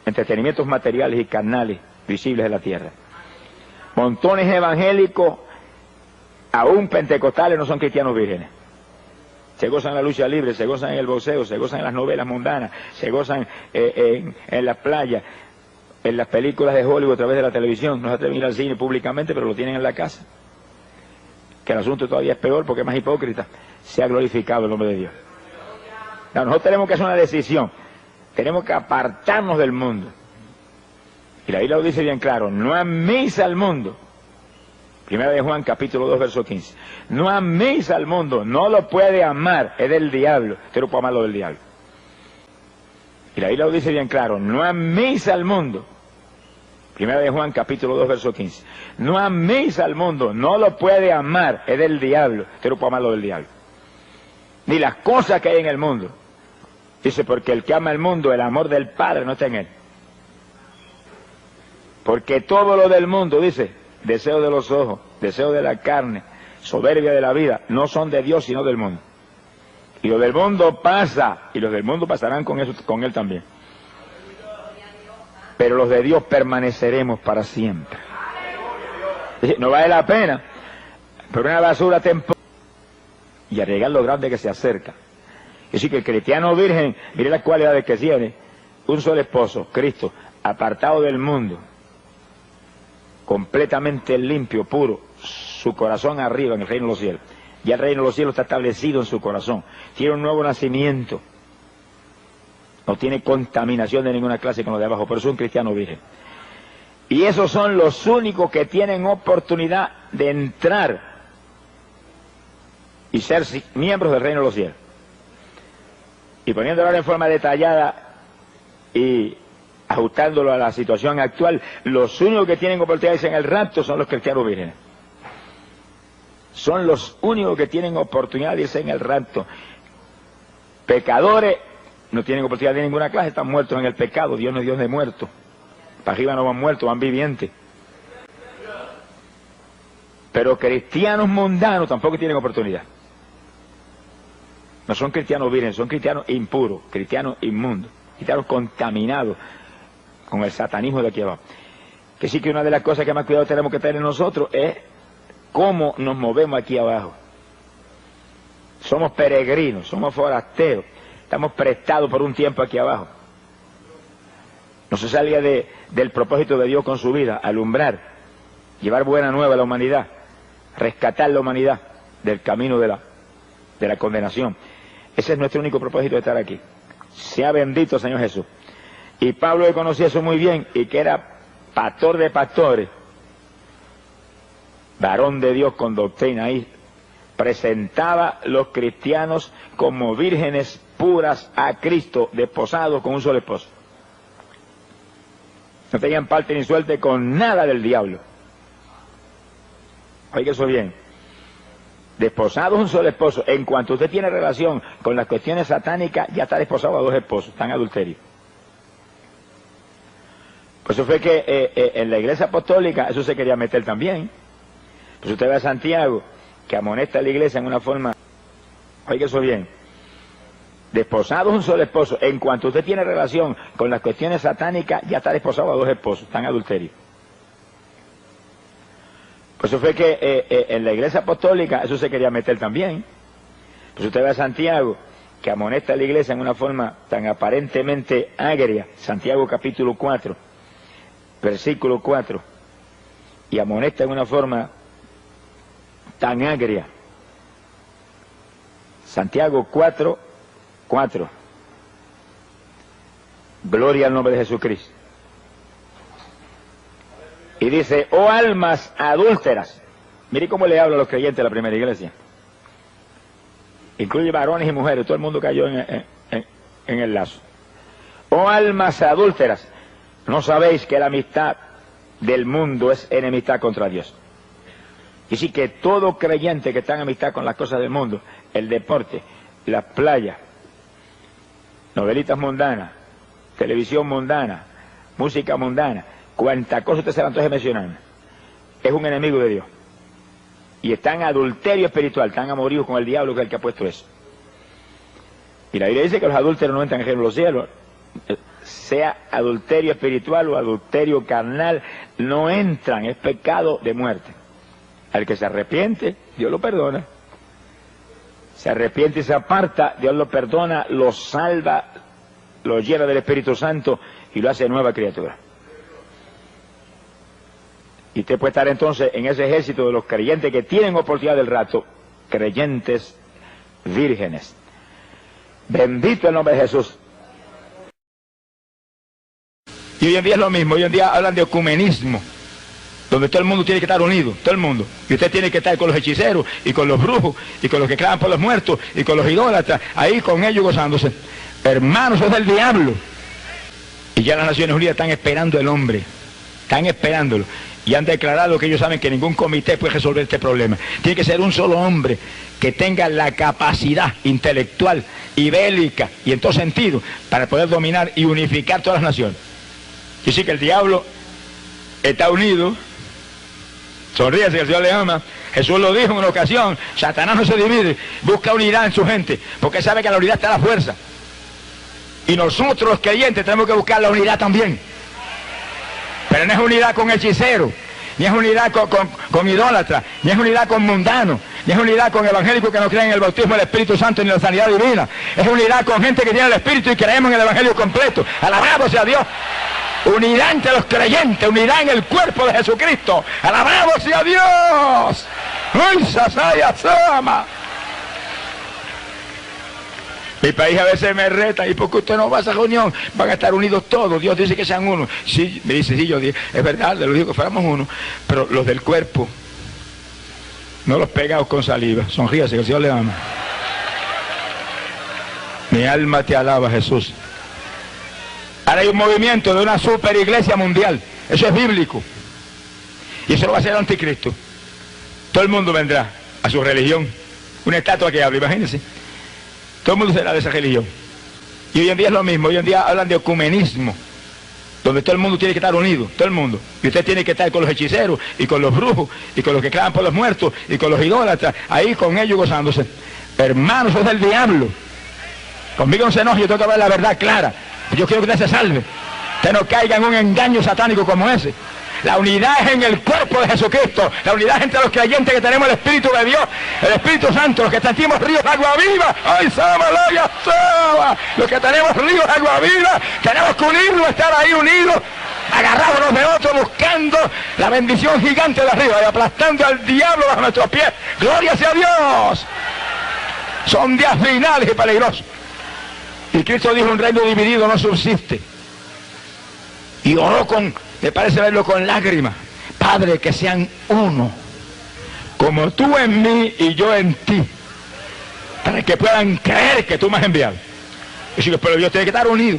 entretenimientos materiales y carnales visibles de la tierra. Montones evangélicos, aún pentecostales, no son cristianos vírgenes. Se gozan en la lucha libre, se gozan en el boxeo, se gozan en las novelas mundanas, se gozan en las playas, en las películas de Hollywood a través de la televisión. No se atreven a ir al cine públicamente, pero lo tienen en la casa. Que el asunto todavía es peor porque es más hipócrita. Se ha glorificado el nombre de Dios. No, nosotros tenemos que hacer una decisión. Tenemos que apartarnos del mundo. Y la Biblia lo dice bien claro, no améis al mundo. Primera de Juan, capítulo 2, verso 15. No améis al mundo, no lo puede amar, es del diablo. Usted no puede amarlo del diablo. Y la Biblia lo dice bien claro, no améis al mundo. Primera de Juan, capítulo 2, verso 15. No améis al mundo, no lo puede amar, es del diablo. Usted no puede amarlo del diablo. Ni las cosas que hay en el mundo. Dice, porque el que ama el mundo, el amor del Padre no está en él. Porque todo lo del mundo, dice, deseo de los ojos, deseo de la carne, soberbia de la vida, no son de Dios sino del mundo. Y lo del mundo pasa, y los del mundo pasarán con él también. Pero los de Dios permaneceremos para siempre. No vale la pena, pero una basura temporal y arriesgar lo grande que se acerca. Es decir, que el cristiano virgen, mire las cualidades que tiene, un solo esposo, Cristo, apartado del mundo, completamente limpio, puro, su corazón arriba en el reino de los cielos. Ya el reino de los cielos está establecido en su corazón. Tiene un nuevo nacimiento. No tiene contaminación de ninguna clase con lo de abajo, pero es un cristiano virgen. Y esos son los únicos que tienen oportunidad de entrar y ser miembros del reino de los cielos. Y poniéndolo ahora en forma detallada y ajustándolo a la situación actual, los únicos que tienen oportunidades en el rapto son los cristianos vírgenes. Son los únicos que tienen oportunidad de irse en el rapto. Pecadores no tienen oportunidad de ninguna clase, están muertos en el pecado. Dios no es Dios de muertos. Para arriba no van muertos, van vivientes. Pero cristianos mundanos tampoco tienen oportunidad. No son cristianos vírgenes, son cristianos impuros, cristianos inmundos, cristianos contaminados con el satanismo de aquí abajo. Que sí que una de las cosas que más cuidado tenemos que tener nosotros es cómo nos movemos aquí abajo. Somos peregrinos, somos forasteros, estamos prestados por un tiempo aquí abajo. No se salga del propósito de Dios con su vida, alumbrar, llevar buena nueva a la humanidad, rescatar la humanidad del camino de la condenación. Ese es nuestro único propósito de estar aquí. Sea bendito Señor Jesús. Y Pablo le conocía eso muy bien, y que era pastor de pastores, varón de Dios con doctrina, ahí presentaba los cristianos como vírgenes puras a Cristo, desposados con un solo esposo. No tenían parte ni suerte con nada del diablo. Oiga eso bien. Desposados un solo esposo. En cuanto usted tiene relación con las cuestiones satánicas, ya está desposado a dos esposos, está en adulterio. Por eso fue que en la iglesia apostólica eso se quería meter también. Pues usted ve a Santiago, que amonesta a la iglesia en una forma, oiga eso bien, desposados un solo esposo. En cuanto usted tiene relación con las cuestiones satánicas, ya está desposado a dos esposos, está en adulterio. Por eso fue que en la iglesia apostólica eso se quería meter también. Pues usted ve a Santiago, que amonesta a la iglesia en una forma tan aparentemente agria, Santiago capítulo 4, versículo 4, y amonesta en una forma tan agria. Santiago 4, 4. Gloria al nombre de Jesucristo. Y dice, oh almas adúlteras. Mire cómo le habla a los creyentes de la primera iglesia. incluye varones y mujeres, todo el mundo cayó en el lazo. Oh almas adúlteras, ¿no sabéis que la amistad del mundo es enemistad contra Dios? Y sí que todo creyente que está en amistad con las cosas del mundo, el deporte, las playas, novelitas mundanas, televisión mundana, música mundana, cuanta cosa usted se levantó de mencionar, es un enemigo de Dios. Y está en adulterio espiritual, están amoríos con el diablo, que es el que ha puesto eso. Y la Biblia dice que los adúlteros no entran en los cielos, sea adulterio espiritual o adulterio carnal, no entran, es pecado de muerte. Al que se arrepiente, Dios lo perdona. Se arrepiente y se aparta, Dios lo perdona, lo salva, lo llena del Espíritu Santo y lo hace nueva criatura. Y usted puede estar entonces en ese ejército de los creyentes que tienen oportunidad del rato, creyentes vírgenes. Bendito el nombre de Jesús. Y hoy en día es lo mismo, hoy en día hablan de ecumenismo, donde todo el mundo tiene que estar unido, todo el mundo. Y usted tiene que estar con los hechiceros, y con los brujos, y con los que claman por los muertos, y con los idólatras, ahí con ellos gozándose. Hermanos, es del diablo. Y ya las Naciones Unidas están esperando el hombre, están esperándolo. Y han declarado que ellos saben que ningún comité puede resolver este problema. Tiene que ser un solo hombre que tenga la capacidad intelectual y bélica y en todo sentido para poder dominar y unificar todas las naciones. Y sí que el diablo está unido. Sonríase, que el Señor le ama. Jesús lo dijo en una ocasión, Satanás no se divide, busca unidad en su gente, porque sabe que en la unidad está la fuerza. Y nosotros los creyentes tenemos que buscar la unidad también. Pero no es unidad con hechiceros, ni es unidad con idólatras, ni es unidad con mundanos, ni es unidad con evangélicos que no creen en el bautismo del Espíritu Santo ni en la sanidad divina. Es unidad con gente que tiene el Espíritu y creemos en el Evangelio completo. Alabado sea Dios. Unidad entre los creyentes, unidad en el cuerpo de Jesucristo. Alabado sea Dios. ¡Uy, sasaya sama! Mi país a veces me reta, ¿y por qué usted no va a esa reunión? Van a estar unidos todos, Dios dice que sean uno. Sí, me dice, sí, yo digo, es verdad, le lo digo que fuéramos uno, pero los del cuerpo, no los pegados con saliva, sonríase, que el Señor le ama. Mi alma te alaba, Jesús. Ahora hay un movimiento de una super iglesia mundial, eso es bíblico, y eso lo va a hacer el anticristo. Todo el mundo vendrá a su religión, una estatua que habla, imagínense. Todo el mundo será de esa religión. Y hoy en día es lo mismo, hoy en día hablan de ecumenismo, donde todo el mundo tiene que estar unido, todo el mundo. Y usted tiene que estar con los hechiceros, y con los brujos, y con los que claman por los muertos, y con los idólatras, ahí con ellos gozándose. Hermanos, eso es del diablo. Conmigo no se enoje, yo tengo que hablar la verdad clara. Yo quiero que usted se salve. Usted no caiga en un engaño satánico como ese. La unidad es en el cuerpo de Jesucristo. La unidad es entre los creyentes que tenemos el Espíritu de Dios, el Espíritu Santo, los que sentimos ríos de agua viva. ¡Ay, Samalaya, Sama! Los que tenemos ríos de agua viva, tenemos que unirnos, estar ahí unidos, agarrados unos de otros, buscando la bendición gigante de arriba y aplastando al diablo bajo nuestros pies. ¡Gloria sea a Dios! Son días finales y peligrosos. Y Cristo dijo, un reino dividido no subsiste. Y oró me parece verlo con lágrimas. Padre, que sean uno, como tú en mí y yo en ti, para que puedan creer que tú me has enviado. Y si el pueblo de Dios tiene que estar unido,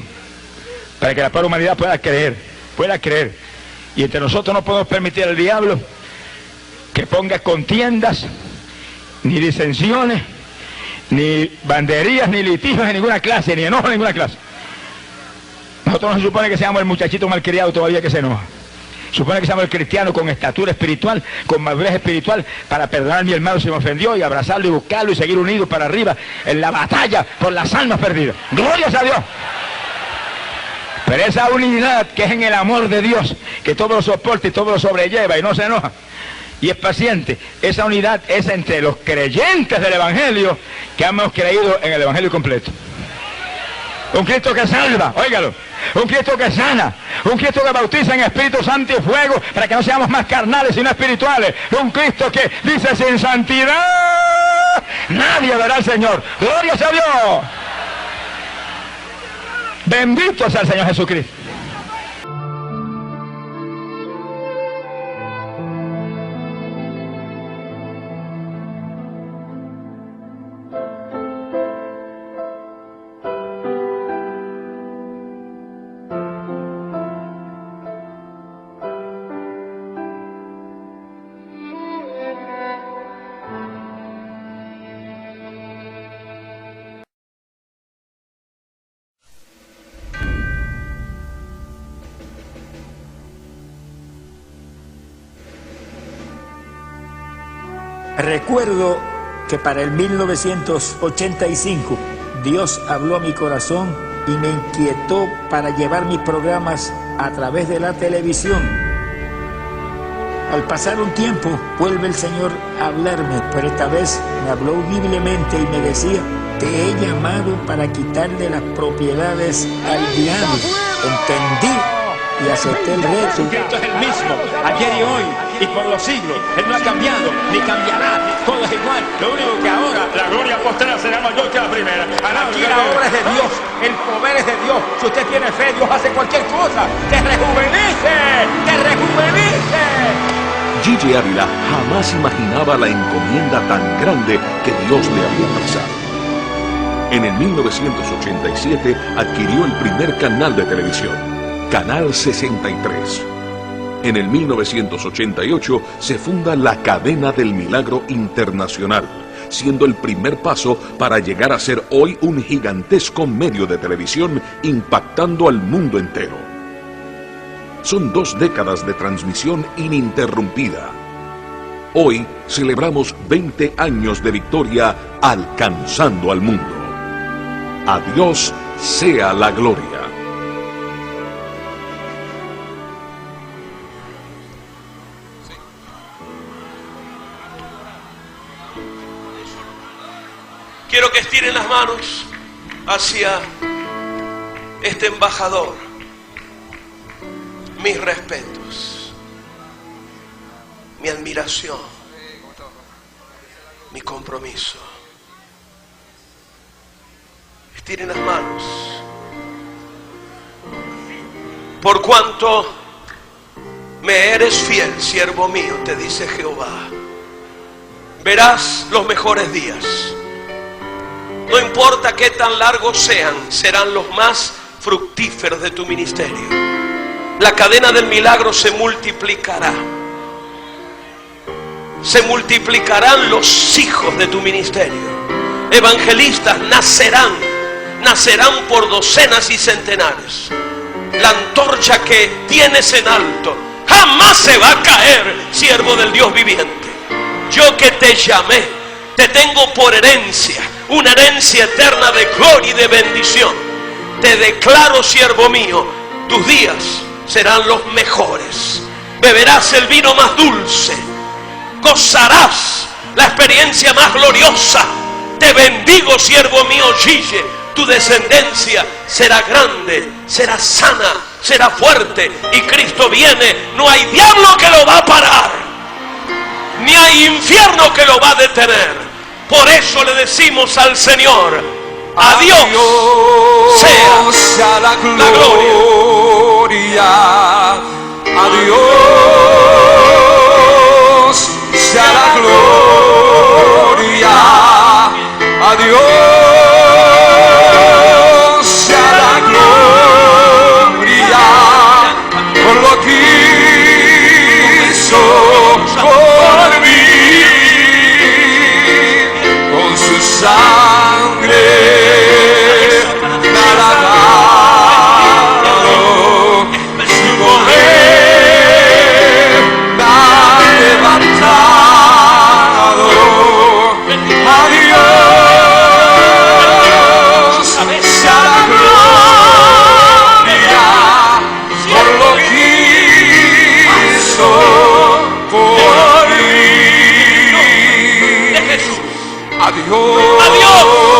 para que la pobre humanidad pueda creer. Y entre nosotros no podemos permitir al diablo que ponga contiendas, ni disensiones, ni banderías, ni litigios de ninguna clase, ni enojo de ninguna clase. Nosotros no se supone que seamos el muchachito malcriado todavía que se enoja. Se supone que seamos el cristiano con estatura espiritual, con madurez espiritual, para perdonar a mi hermano si me ofendió, y abrazarlo y buscarlo y seguir unidos para arriba en la batalla por las almas perdidas. ¡Glorias a Dios! Pero esa unidad que es en el amor de Dios, que todo lo soporta y todo lo sobrelleva y no se enoja, y es paciente, esa unidad es entre los creyentes del Evangelio que hemos creído en el Evangelio completo. Un Cristo que salva, óigalo, un Cristo que sana, un Cristo que bautiza en Espíritu Santo y fuego para que no seamos más carnales sino espirituales, un Cristo que dice sin santidad nadie verá al Señor. ¡Gloria sea a Dios! Bendito sea el Señor Jesucristo. Recuerdo que para el 1985 Dios habló a mi corazón y me inquietó para llevar mis programas a través de la televisión. Al pasar un tiempo, vuelve el Señor a hablarme, pero esta vez me habló audiblemente y me decía: te he llamado para quitarle las propiedades al diablo. Entendí y acepté el reto. Jesucristo es el mismo, ayer y hoy y por los siglos. Él no ha cambiado, ni cambiará. Todo es igual. Lo único que ahora, la gloria postrera será mayor que la primera. Aquí la obra es de Dios, el poder es de Dios. Si usted tiene fe, Dios hace cualquier cosa. ¡Te rejuvenece! ¡Te rejuvenece! Gigi Ávila jamás imaginaba la encomienda tan grande que Dios le había trazado. En el 1987 adquirió el primer canal de televisión, Canal 63. En el 1988 se funda la Cadena del Milagro Internacional, siendo el primer paso para llegar a ser hoy un gigantesco medio de televisión impactando al mundo entero. Son 2 décadas de transmisión ininterrumpida. Hoy celebramos 20 años de victoria alcanzando al mundo. A Dios sea la gloria. Quiero que estiren las manos hacia este embajador. Mis respetos, mi admiración, mi compromiso. Estiren las manos. Por cuanto me eres fiel, siervo mío, te dice Jehová, verás los mejores días. No importa qué tan largos sean, serán los más fructíferos de tu ministerio. La cadena del milagro se multiplicará. Se multiplicarán los hijos de tu ministerio. Evangelistas nacerán por docenas y centenares. La antorcha que tienes en alto jamás se va a caer, siervo del Dios viviente. Yo que te llamé, te tengo por herencia, una herencia eterna de gloria y de bendición. Te declaro, siervo mío, tus días serán los mejores. Beberás el vino más dulce. Gozarás la experiencia más gloriosa. Te bendigo, siervo mío Gigi. Tu descendencia será grande, será sana, será fuerte. Y Cristo viene. No hay diablo que lo va a parar, ni hay infierno que lo va a detener. Por eso le decimos al Señor: a Dios sea la gloria. A Dios sea la gloria. A Dios sea la gloria. Por lo que hizo por mí, con su sangre Adiós.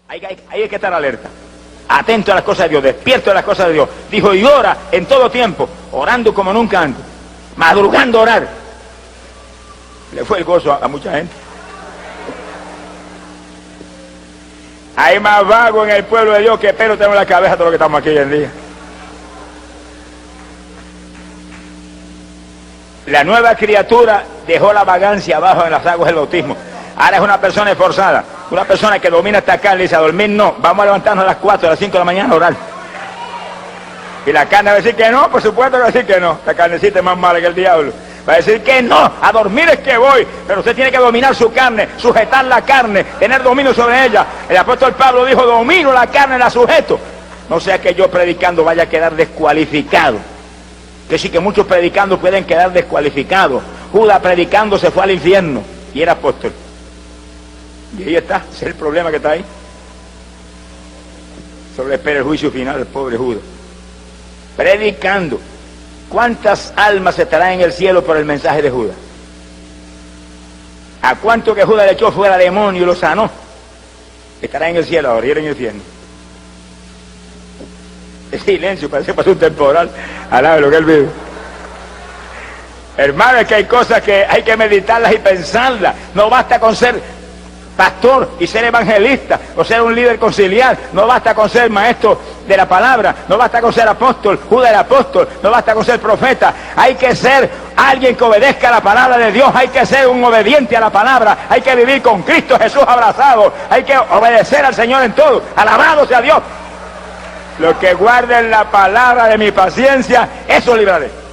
Hay que estar alerta, atento a las cosas de Dios, despierto a las cosas de Dios. Dijo, y ora en todo tiempo, orando como nunca antes, madrugando a orar. Le fue el gozo a mucha gente. Hay más vago en el pueblo de Dios que pero tenemos en la cabeza todo lo que estamos aquí hoy en día. La nueva criatura dejó la vagancia abajo en las aguas del bautismo. Ahora es una persona esforzada, una persona que domina esta carne y dice, a dormir no, vamos a levantarnos a las 4, a las 5 de la mañana a orar. Y la carne va a decir que no, por supuesto que va a decir que no. La carnecita es más mala que el diablo. Va a decir que no, a dormir es que voy, pero usted tiene que dominar su carne, sujetar la carne, tener dominio sobre ella. El apóstol Pablo dijo, domino la carne, la sujeto. No sea que yo predicando vaya a quedar descualificado. Que sí que muchos predicando pueden quedar descualificados. Judas predicando se fue al infierno y era apóstol. Y ahí está, ese es el problema que está ahí. Solo espera el juicio final del pobre Judas. Predicando. ¿Cuántas almas estarán en el cielo por el mensaje de Judas? ¿A cuánto que Judas le echó fuera demonio y lo sanó? Estará en el cielo ahora y era en el infierno. El silencio, parece que pasó un temporal. Alabe lo que él vive. Hermano, es que hay cosas que hay que meditarlas y pensarlas. No basta con ser pastor y ser evangelista o ser un líder conciliar. No basta con ser maestro de la palabra. No basta con ser apóstol, Judas era apóstol. No basta con ser profeta. Hay que ser alguien que obedezca a la palabra de Dios. Hay que ser un obediente a la palabra. Hay que vivir con Cristo Jesús abrazado. Hay que obedecer al Señor en todo. Alabado sea Dios. Los que guarden la palabra de mi paciencia, eso libraré.